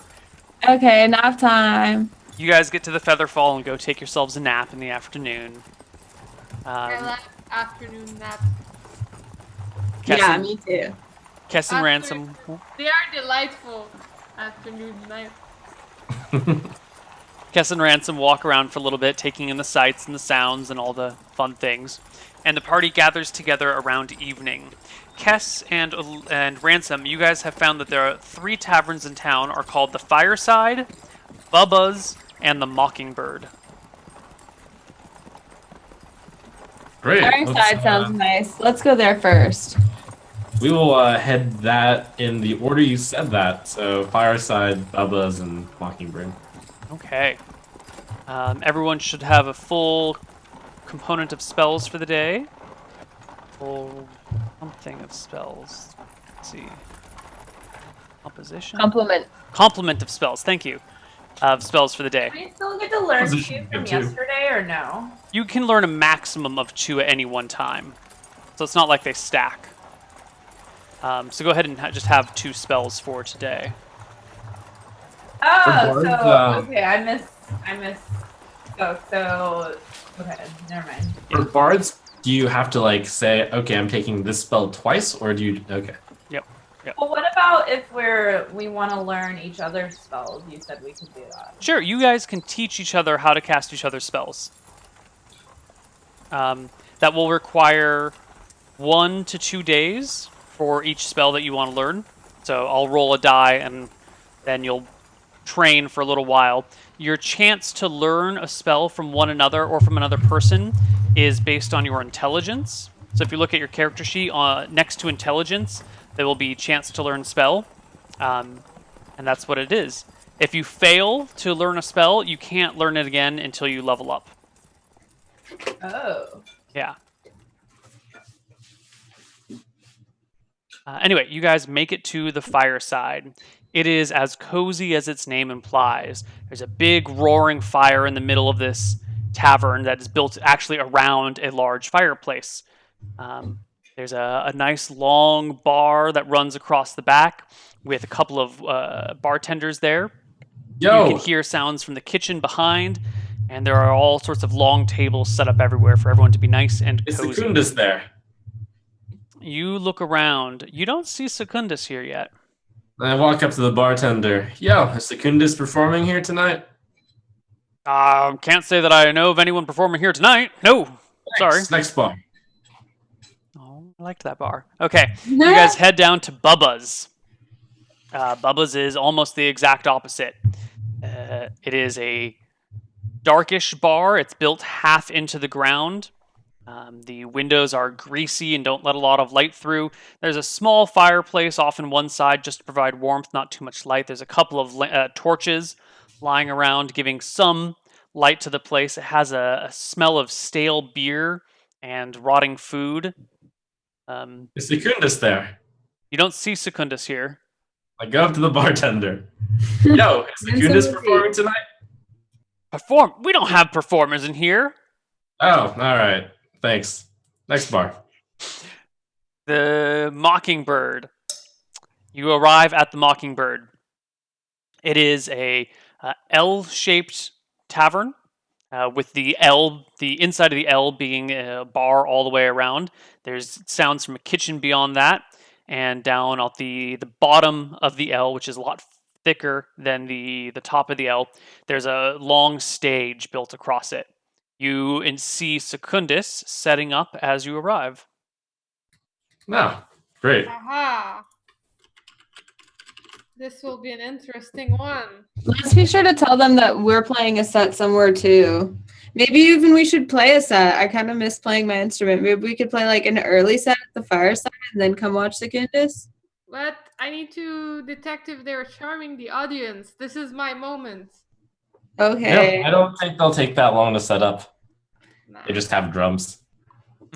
Okay, nap time. You guys get to the Featherfall and go take yourselves a nap in the afternoon. I like afternoon naps. Yeah, me too. Kessin Ransom. They are delightful afternoon naps. Kessin Ransom walk around for a little bit, taking in the sights and the sounds and all the fun things. And the party gathers together around evening. Kess and Ransom, you guys have found that there are 3 taverns in town are called the Fireside, Bubba's, and the Mockingbird. Great. Fireside sounds nice. Let's go there first. We will head that in the order you said that. So Fireside, Bubba's, and Mockingbird. Okay. Everyone should have a full component of spells for the day. Full something of spells. Let's see. Composition? Complement of spells. Thank you. Of spells for the day. Do we still get to learn Position 2 from good, too. yesterday, or no? You can learn a maximum of 2 at any one time. So it's not like they stack. So go ahead and just have 2 spells for today. Oh, For so bards, okay, I missed. Oh, so okay, never mind. For bards, do you have to like say, okay, I'm taking this spell twice, or do you? Okay. Well, what about if we want to learn each other's spells? You said we could do that. Sure, you guys can teach each other how to cast each other's spells. That will require 1 to 2 days for each spell that you want to learn. So I'll roll a die, and then you'll train for a little while. Your chance to learn a spell from one another or from another person is based on your intelligence. So if you look at your character sheet next to intelligence, there will be chance to learn spell, and that's what it is. If you fail to learn a spell, you can't learn it again until you level up. Oh. Yeah. Anyway, you guys make it to the fireside. It is as cozy as its name implies. There's a big roaring fire in the middle of this tavern that is built actually around a large fireplace. There's a nice long bar that runs across the back with a couple of bartenders there. Yo! You can hear sounds from the kitchen behind, and there are all sorts of long tables set up everywhere for everyone to be nice and Is cozy. Secundus there? You look around. You don't see Secundus here yet. I walk up to the bartender. Yo, is Secundus performing here tonight? Can't say that I know of anyone performing here tonight. No, sorry. Next bar. Oh, I liked that bar. Okay, you guys head down to Bubba's. Bubba's is almost the exact opposite. It is a darkish bar. It's built half into the ground. The windows are greasy and don't let a lot of light through. There's a small fireplace off on one side just to provide warmth, not too much light. There's a couple of torches lying around, giving some light to the place. It has a smell of stale beer and rotting food. Is Secundus there? You don't see Secundus here. I go up to the bartender. Yo, is Secundus performing tonight? Perform? We don't have performers in here. Oh, all right. Thanks. Next bar. The Mockingbird. You arrive at the Mockingbird. It is a L-shaped tavern with the inside of the L being a bar all the way around. There's sounds from a kitchen beyond that, and down at the bottom of the L, which is a lot thicker than the top of the L, there's a long stage built across it. You see Secundus setting up as you arrive. No, great. Aha! This will be an interesting one. Let's be sure to tell them that we're playing a set somewhere too. Maybe even we should play a set. I kind of miss playing my instrument. Maybe we could play like an early set at the fireside and then come watch Secundus. But I need to detect if they're charming the audience. This is my moment. Okay. Yep, I don't think they'll take that long to set up. Nah. They just have drums.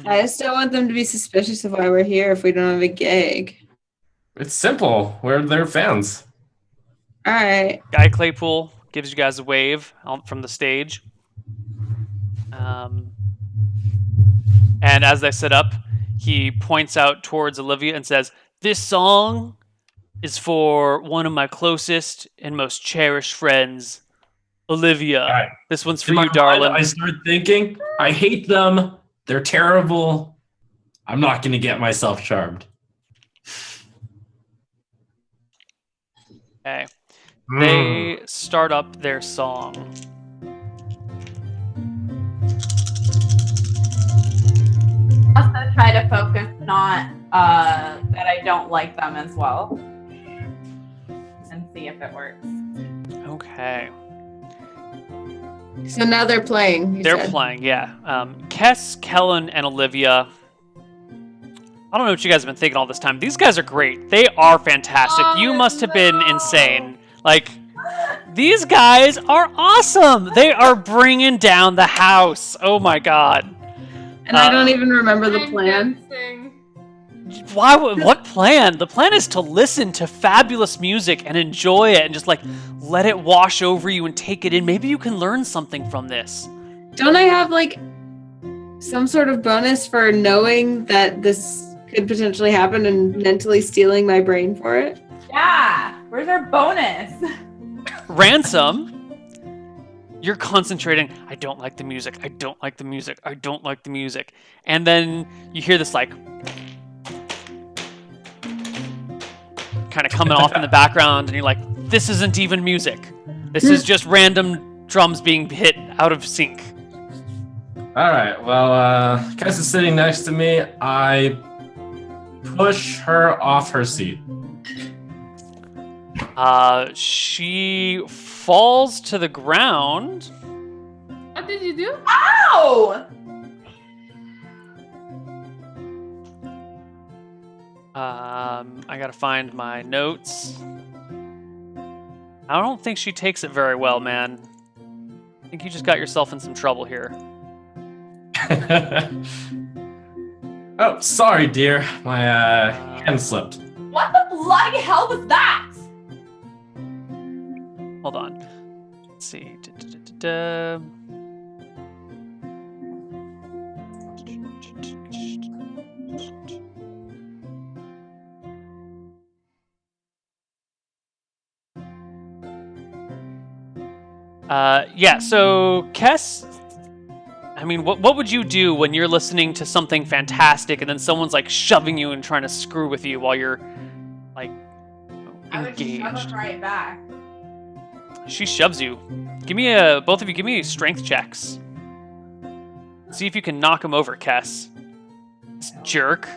I just don't want them to be suspicious of why we're here if we don't have a gig. It's simple. We're their fans. All right. Guy Claypool gives you guys a wave out from the stage. And as they sit up, he points out towards Olivia and says, "This song is for one of my closest and most cherished friends, Olivia. All right. This one's for In my you, darling." mind, I started thinking, I hate them. They're terrible. I'm not going to get myself charmed. Okay. They start up their song. Also try to focus not that I don't like them as well. And see if it works. Okay. So now they're playing. They're playing, yeah. Kess, Kellen, and Olivia. I don't know what you guys have been thinking all this time. These guys are great. They are fantastic. You must have been insane. Like, these guys are awesome. They are bringing down the house. Oh my god. And I don't even remember the I'm plan. dancing. What plan? The plan is to listen to fabulous music and enjoy it and just like let it wash over you and take it in. Maybe you can learn something from this. Don't I have like some sort of bonus for knowing that this could potentially happen and mentally stealing my brain for it? Yeah. Where's our bonus? Ransom, you're concentrating. I don't like the music. I don't like the music. I don't like the music. And then you hear this like kind of coming off in the background and you're like, this isn't even music. This is just random drums being hit out of sync. All right. Well, Kess is sitting next to me. I push her off her seat. She falls to the ground. What did you do? Ow! I gotta find my notes. I don't think she takes it very well, man. I think you just got yourself in some trouble here. Oh, sorry, dear. My hand slipped. What the bloody hell was that? Hold on. Let's see. Da. Yeah, so Kess, I mean, what would you do when you're listening to something fantastic and then someone's like shoving you and trying to screw with you while you're like I would shove engaged? him right back. She shoves you. Both of you give me strength checks. See if you can knock him over, Kess. This jerk.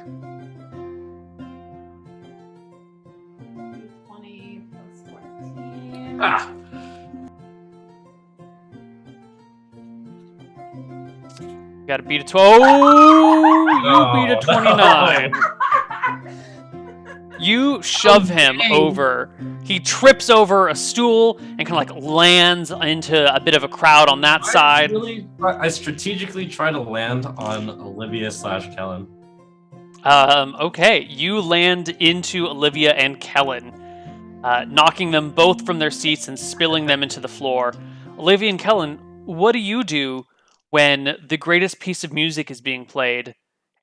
20 plus 14. Ah. You gotta beat a 12. Oh, you beat a 29. You shove him over. He trips over a stool and kind of like lands into a bit of a crowd on that side. I strategically try to land on Olivia/Kellen. Okay, you land into Olivia and Kellen, knocking them both from their seats and spilling them into the floor. Olivia and Kellen, what do you do when the greatest piece of music is being played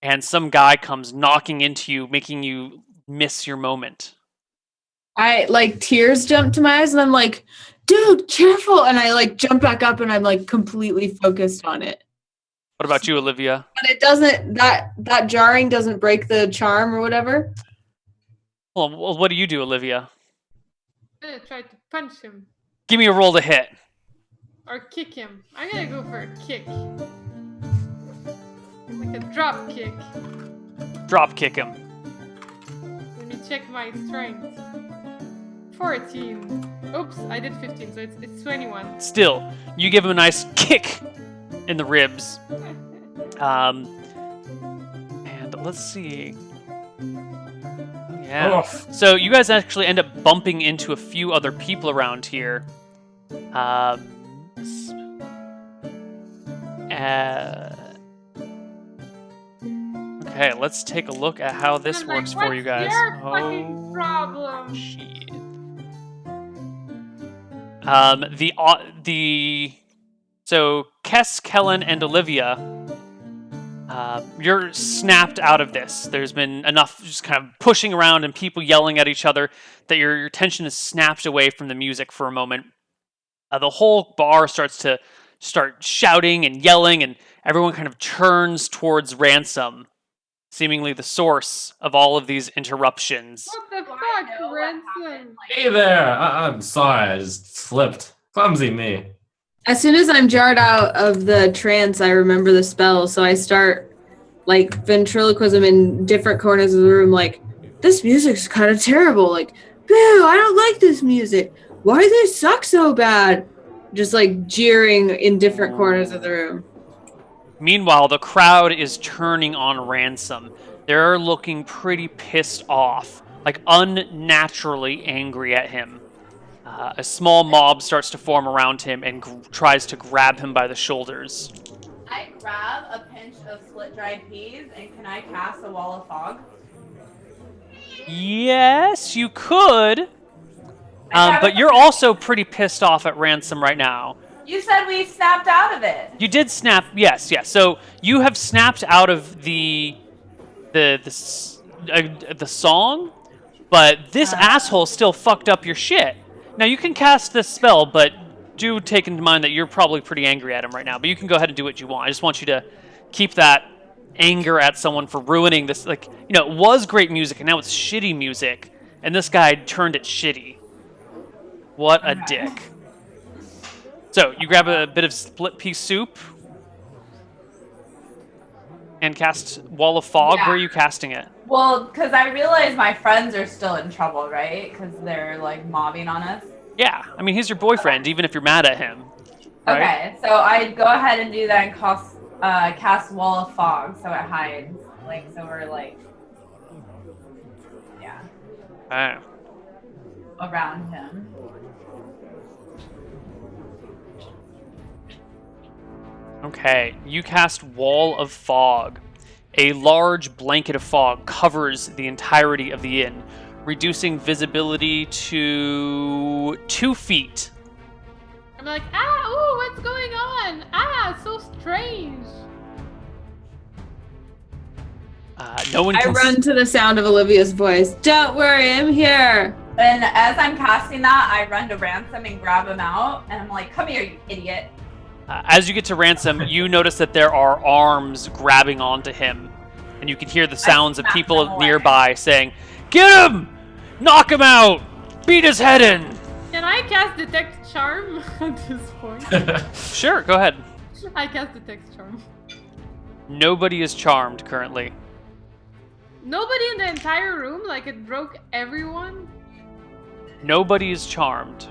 and some guy comes knocking into you, making you miss your moment? I like tears jump to my eyes and I'm like, dude, careful. And I like jump back up and I'm like completely focused on it. What about you, Olivia? But it doesn't, that jarring doesn't break the charm or whatever. Well, what do you do, Olivia? I'm gonna try to punch him. Give me a roll to hit. Or kick him. I'm gonna go for a kick. Like a drop kick. Drop kick him. Let me check my strength. 14. Oops, I did 15, so it's 21. Still, you give him a nice kick in the ribs. And let's see. Yeah. Oh. So you guys actually end up bumping into a few other people around here. Okay, let's take a look at how this I'm like, works for you guys. What's your fucking problem? Shit. So Kess, Kellen, and Olivia, you're snapped out of this. There's been enough just kind of pushing around and people yelling at each other that your attention is snapped away from the music for a moment. The whole bar starts shouting and yelling, and everyone kind of turns towards Ransom, seemingly the source of all of these interruptions. What the Do I fuck, know what Ransom? happened? Like, Hey there. I'm sorry. I just slipped. Clumsy me. As soon as I'm jarred out of the trance, I remember the spell. So I start like ventriloquism in different corners of the room. Like, this music's kind of terrible. Like, boo, I don't like this music. Why does it suck so bad? Just like jeering in different corners of the room. Meanwhile, the crowd is turning on Ransom. They're looking pretty pissed off, like unnaturally angry at him. A small mob starts to form around him and tries to grab him by the shoulders. I grab a pinch of split dried peas and can I cast a wall of fog? Yes, you could. But you're also pretty pissed off at Ransom right now. You said we snapped out of it. You did snap, yes. So you have snapped out of the song, but this asshole still fucked up your shit. Now you can cast this spell, but do take into mind that you're probably pretty angry at him right now. But you can go ahead and do what you want. I just want you to keep that anger at someone for ruining this. Like, it was great music, and now it's shitty music, and this guy turned it shitty. What a dick. So, you grab a bit of split pea soup and cast Wall of Fog. Yeah. Where are you casting it? Well, because I realize my friends are still in trouble, right? Because they're like mobbing on us. Yeah, I mean, he's your boyfriend, even if you're mad at him. Right? Okay, so I'd go ahead and do that and cast Wall of Fog so it hides. Like, so we're like Yeah. Ah. Around him. Okay, you cast Wall of Fog. A large blanket of fog covers the entirety of the inn, reducing visibility to 2 feet. I'm like, ooh, what's going on? So strange. No one I can run to the sound of Olivia's voice. Don't worry, I'm here. And as I'm casting that, I run to Ransom and grab him out, and I'm like, come here, you idiot. As you get to Ransom, you notice that there are arms grabbing onto him, and you can hear the sounds of smack people them away. nearby saying, "Get him! Knock him out! Beat his head in!" Can I cast Detect Charm at this point? Sure, go ahead. I cast Detect Charm. Nobody is charmed currently. Nobody in the entire room? Like, it broke everyone? Nobody is charmed.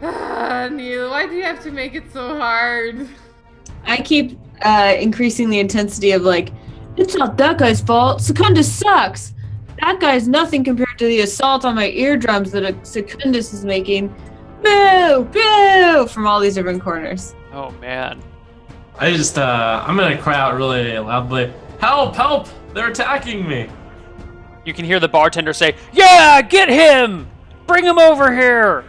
Neil, why do you have to make it so hard? I keep increasing the intensity of like, it's not that guy's fault. Secundus sucks. That guy's nothing compared to the assault on my eardrums that Secundus is making. Boo! Boo! From all these different corners. Oh man. I just, I'm gonna cry out really loudly, "Help! Help! They're attacking me!" You can hear the bartender say, "Yeah, get him! Bring him over here!"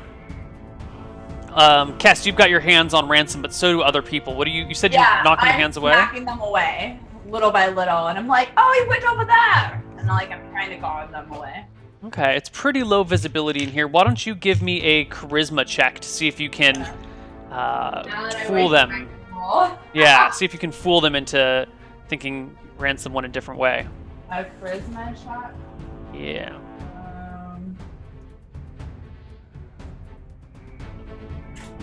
Kess, you've got your hands on Ransom, but so do other people. What do you said you're knocking the hands away? Knocking them away, little by little, and I'm like, oh, he went over there! And like, I'm trying to guard them away. Okay, it's pretty low visibility in here. Why don't you give me a charisma check to see if you can fool them. Yeah, see if you can fool them into thinking Ransom went a different way. A charisma shot? Yeah.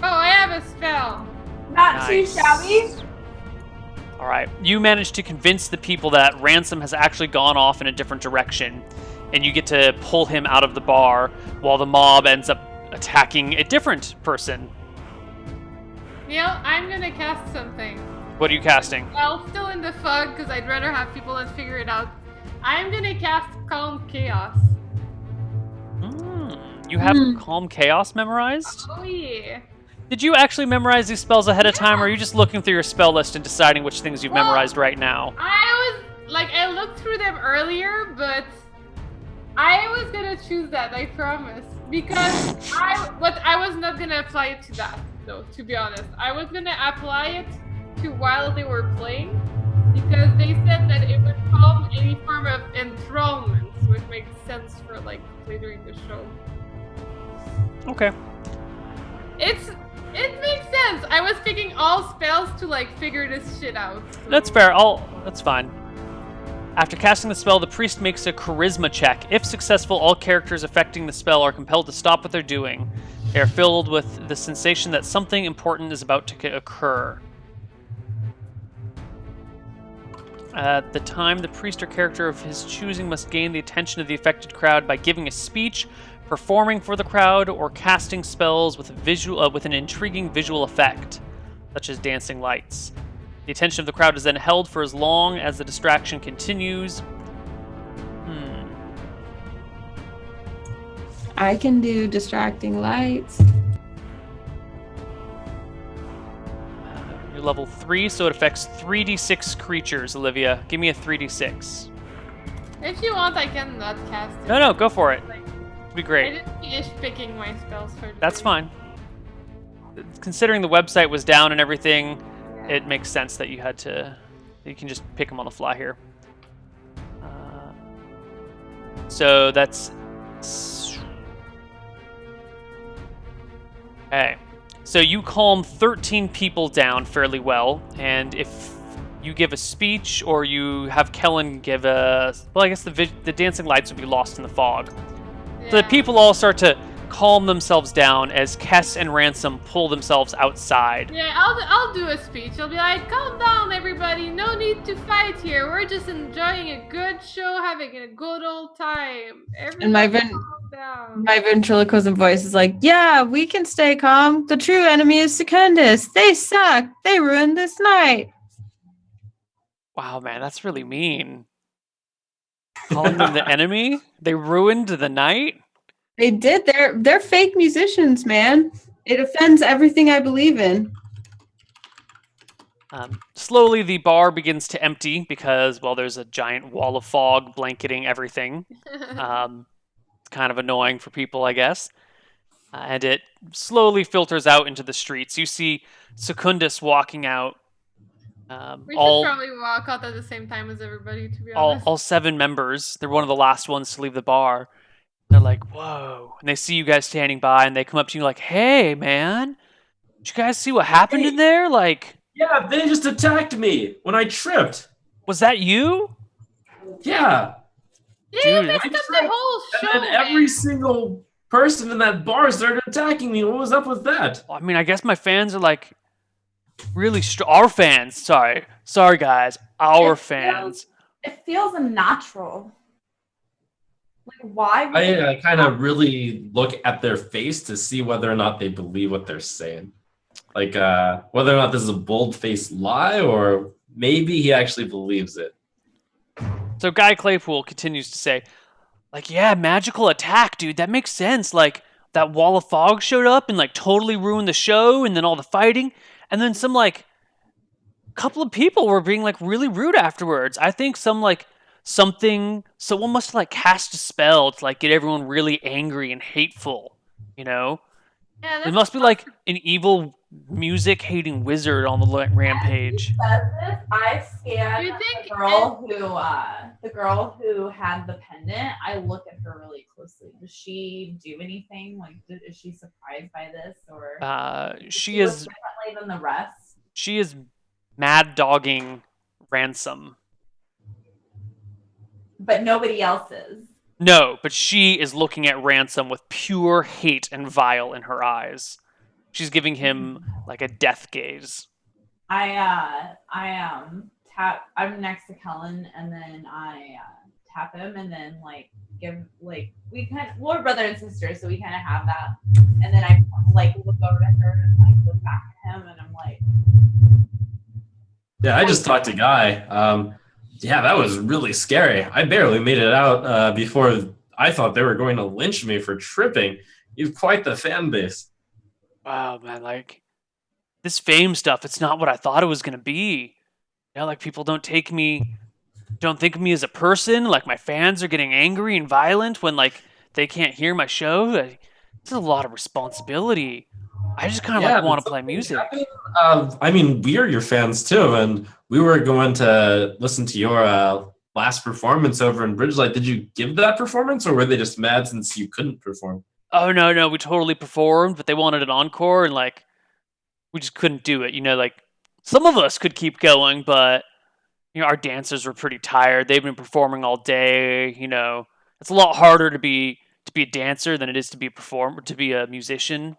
Oh, I have a spell. Not too Nice. shabby. All right. You manage to convince the people that Ransom has actually gone off in a different direction, and you get to pull him out of the bar while the mob ends up attacking a different person. Neil, I'm gonna cast something. What are you casting? Well, still in the fog, because I'd rather have people that figure it out. I'm gonna cast Calm Chaos. You have Calm Chaos memorized? Oh, yeah. Did you actually memorize these spells ahead of time, or are you just looking through your spell list and deciding which things you've memorized right now? I looked through them earlier, but I was gonna choose that, I promise. Because I was not gonna apply it to that, though, to be honest. I was gonna apply it to while they were playing, because they said that it would calm any form of enthrallment, which makes sense for, like, play during the show. Okay. It makes sense. I was picking all spells to like figure this shit out. So. That's fair. That's fine. After casting the spell, the priest makes a charisma check. If successful, all characters affecting the spell are compelled to stop what they're doing. They are filled with the sensation that something important is about to occur. At the time, the priest or character of his choosing must gain the attention of the affected crowd by giving a speech, performing for the crowd, or casting spells with an intriguing visual effect, such as dancing lights. The attention of the crowd is then held for as long as the distraction continues. I can do distracting lights. You're level 3, so it affects 3d6 creatures, Olivia. Give me a 3d6. If you want, I can not cast it. No, go for it. Like, It'd be I great. didn't finish picking my spells for That's fine. Considering the website was down and everything, it makes sense that you had to. You can just pick them on the fly here. So that's. Okay. So you calm 13 people down fairly well, and if you give a speech or you have Kellen give a. Well, I guess the dancing lights would be lost in the fog. So the people all start to calm themselves down as Kess and Ransom pull themselves outside. Yeah, I'll do a speech. I'll be like, calm down, everybody. No need to fight here. We're just enjoying a good show, having a good old time. And my calm down. my ventriloquism voice is like, yeah, we can stay calm. The true enemy is Secundus. They suck. They ruined this night. Wow, man, that's really mean. Calling them the enemy? They ruined the night? They did. They're fake musicians, man. It offends everything I believe in. Slowly, the bar begins to empty because, well, there's a giant wall of fog blanketing everything. It's kind of annoying for people, I guess. And it slowly filters out into the streets. You see Secundus walking out. We should probably walk out at the same time as everybody, to be honest. All 7 members. They're one of the last ones to leave the bar. They're like, whoa. And they see you guys standing by, and they come up to you like, hey, man. Did you guys see what happened in there? Like, Yeah, they just attacked me when I tripped. was that you? Yeah. Yeah, Dude, you messed up the whole show, And then every single person in that bar started attacking me. What was up with that? I mean, I guess my fans are like really our fans. Sorry, guys. Our fans. It feels unnatural. Like, why? Would I kind of really look at their face to see whether or not they believe what they're saying. Like, whether or not this is a bold-faced lie or maybe he actually believes it. So Guy Claypool continues to say, like, yeah, magical attack, dude. That makes sense. Like, that wall of fog showed up and, like, totally ruined the show, and then all the fighting. And then some, like, couple of people were being, like, really rude afterwards. I think someone must have, like, cast a spell to, like, get everyone really angry and hateful, you know? Yeah, It must be, like, an evil music-hating wizard on the rampage. I scanned Do you think the girl who had the pendant. I look at her really closely. Does she do anything? Like, is she surprised by this, or She is differently than the rest? She is mad dogging Ransom. But nobody else is. No, but she is looking at Ransom with pure hate and vile in her eyes. She's giving him like a death gaze. I'm next to Kellen, and then I tap him, and then we're brother and sister, so we kind of have that. And then I look over to her and look back at him, and I'm like, yeah, I just talked to Guy. Yeah, that was really scary. I barely made it out before I thought they were going to lynch me for tripping. You've quite the fan base. Wow, man, like this fame stuff, it's not what I thought it was gonna be. You know, like people don't think of me as a person, like my fans are getting angry and violent when like they can't hear my show. It's a lot of responsibility. I just kind of want to play music. I mean, we are your fans too, and we were going to listen to your last performance over in Bridgelight. Did you give that performance, or were they just mad since you couldn't perform? Oh no, we totally performed, but they wanted an encore, and like we just couldn't do it. You know, like some of us could keep going, but you know, our dancers were pretty tired. They've been performing all day. You know, it's a lot harder to be a dancer than it is to be a musician.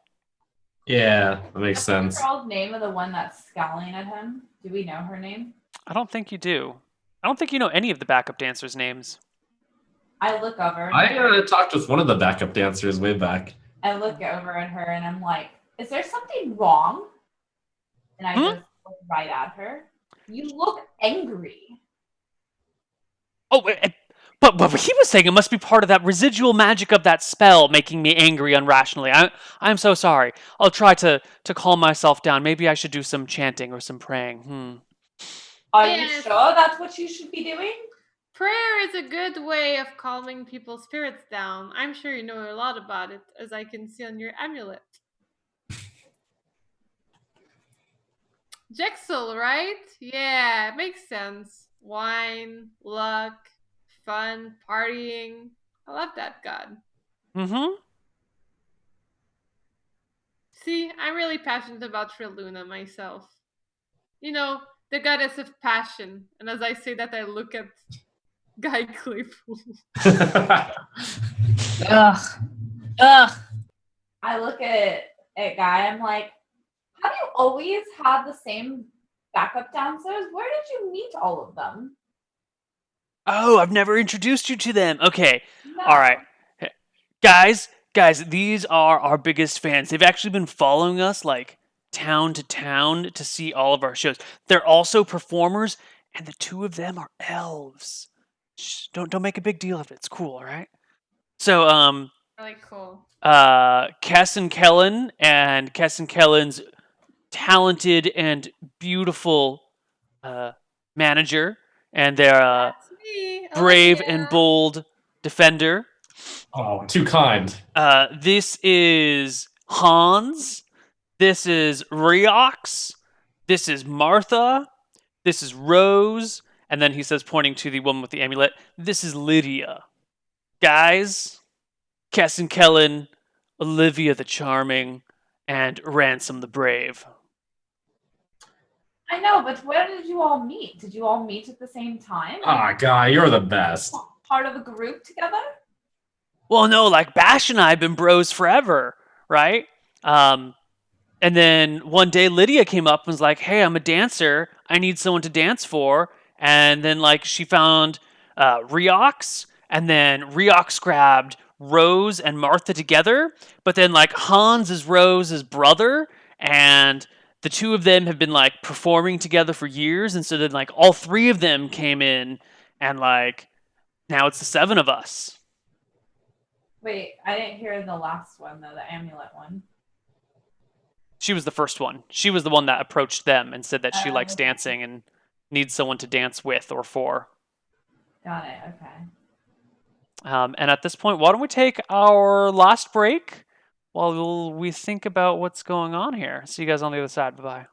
Yeah, that makes sense. What's the girl's name of the one that's scowling at him? Do we know her name? I don't think you do. I don't think you know any of the backup dancers' names. I look over. I talked with one of the backup dancers way back. I look over at her and I'm like, is there something wrong? And I just look right at her. You look angry. Oh, but he was saying it must be part of that residual magic of that spell making me angry irrationally. I'm so sorry. I'll try to calm myself down. Maybe I should do some chanting or some praying. Are you sure that's what you should be doing? Prayer is a good way of calming people's spirits down. I'm sure you know a lot about it, as I can see on your amulet. Jexel, right? Yeah, makes sense. Wine, luck, fun, partying. I love that god. Mm-hmm. See, I'm really passionate about Triluna myself. You know, the goddess of passion. And as I say that, I look at Guy Claypool. Ugh. I look at Guy, I'm like, how do you always have the same backup dancers? Where did you meet all of them? Oh, I've never introduced you to them. Okay. No. All right. Guys, these are our biggest fans. They've actually been following us like town to town to see all of our shows. They're also performers, and the two of them are elves. Shh, don't make a big deal of it. It's cool, all right? So, Really cool. Cass and Kellen's talented and beautiful manager, and their That's me, brave Olivia. and bold defender. Oh, too kind. This is Hans. This is Riox. This is Martha. This is Rose. And then he says, pointing to the woman with the amulet, this is Lydia. Guys, Cass and Kellen, Olivia the Charming, and Ransom the Brave. I know, but where did you all meet? Did you all meet at the same time? Ah, Guy, you're the best. Part of a group together? Well, no, like Bash and I have been bros forever, right? And then one day Lydia came up and was like, hey, I'm a dancer. I need someone to dance for. And then like she found Riox, and then Riox grabbed Rose and Martha together. But then like Hans is Rose's brother, and the two of them have been like performing together for years. And so then like all three of them came in, and like now it's the seven of us. Wait, I didn't hear the last one though, the amulet one. She was the first one. She was the one that approached them and said that she likes Okay. dancing and needs someone to dance with or for. Got it, okay. And at this point, why don't we take our last break while we think about what's going on here? See you guys on the other side. Bye-bye.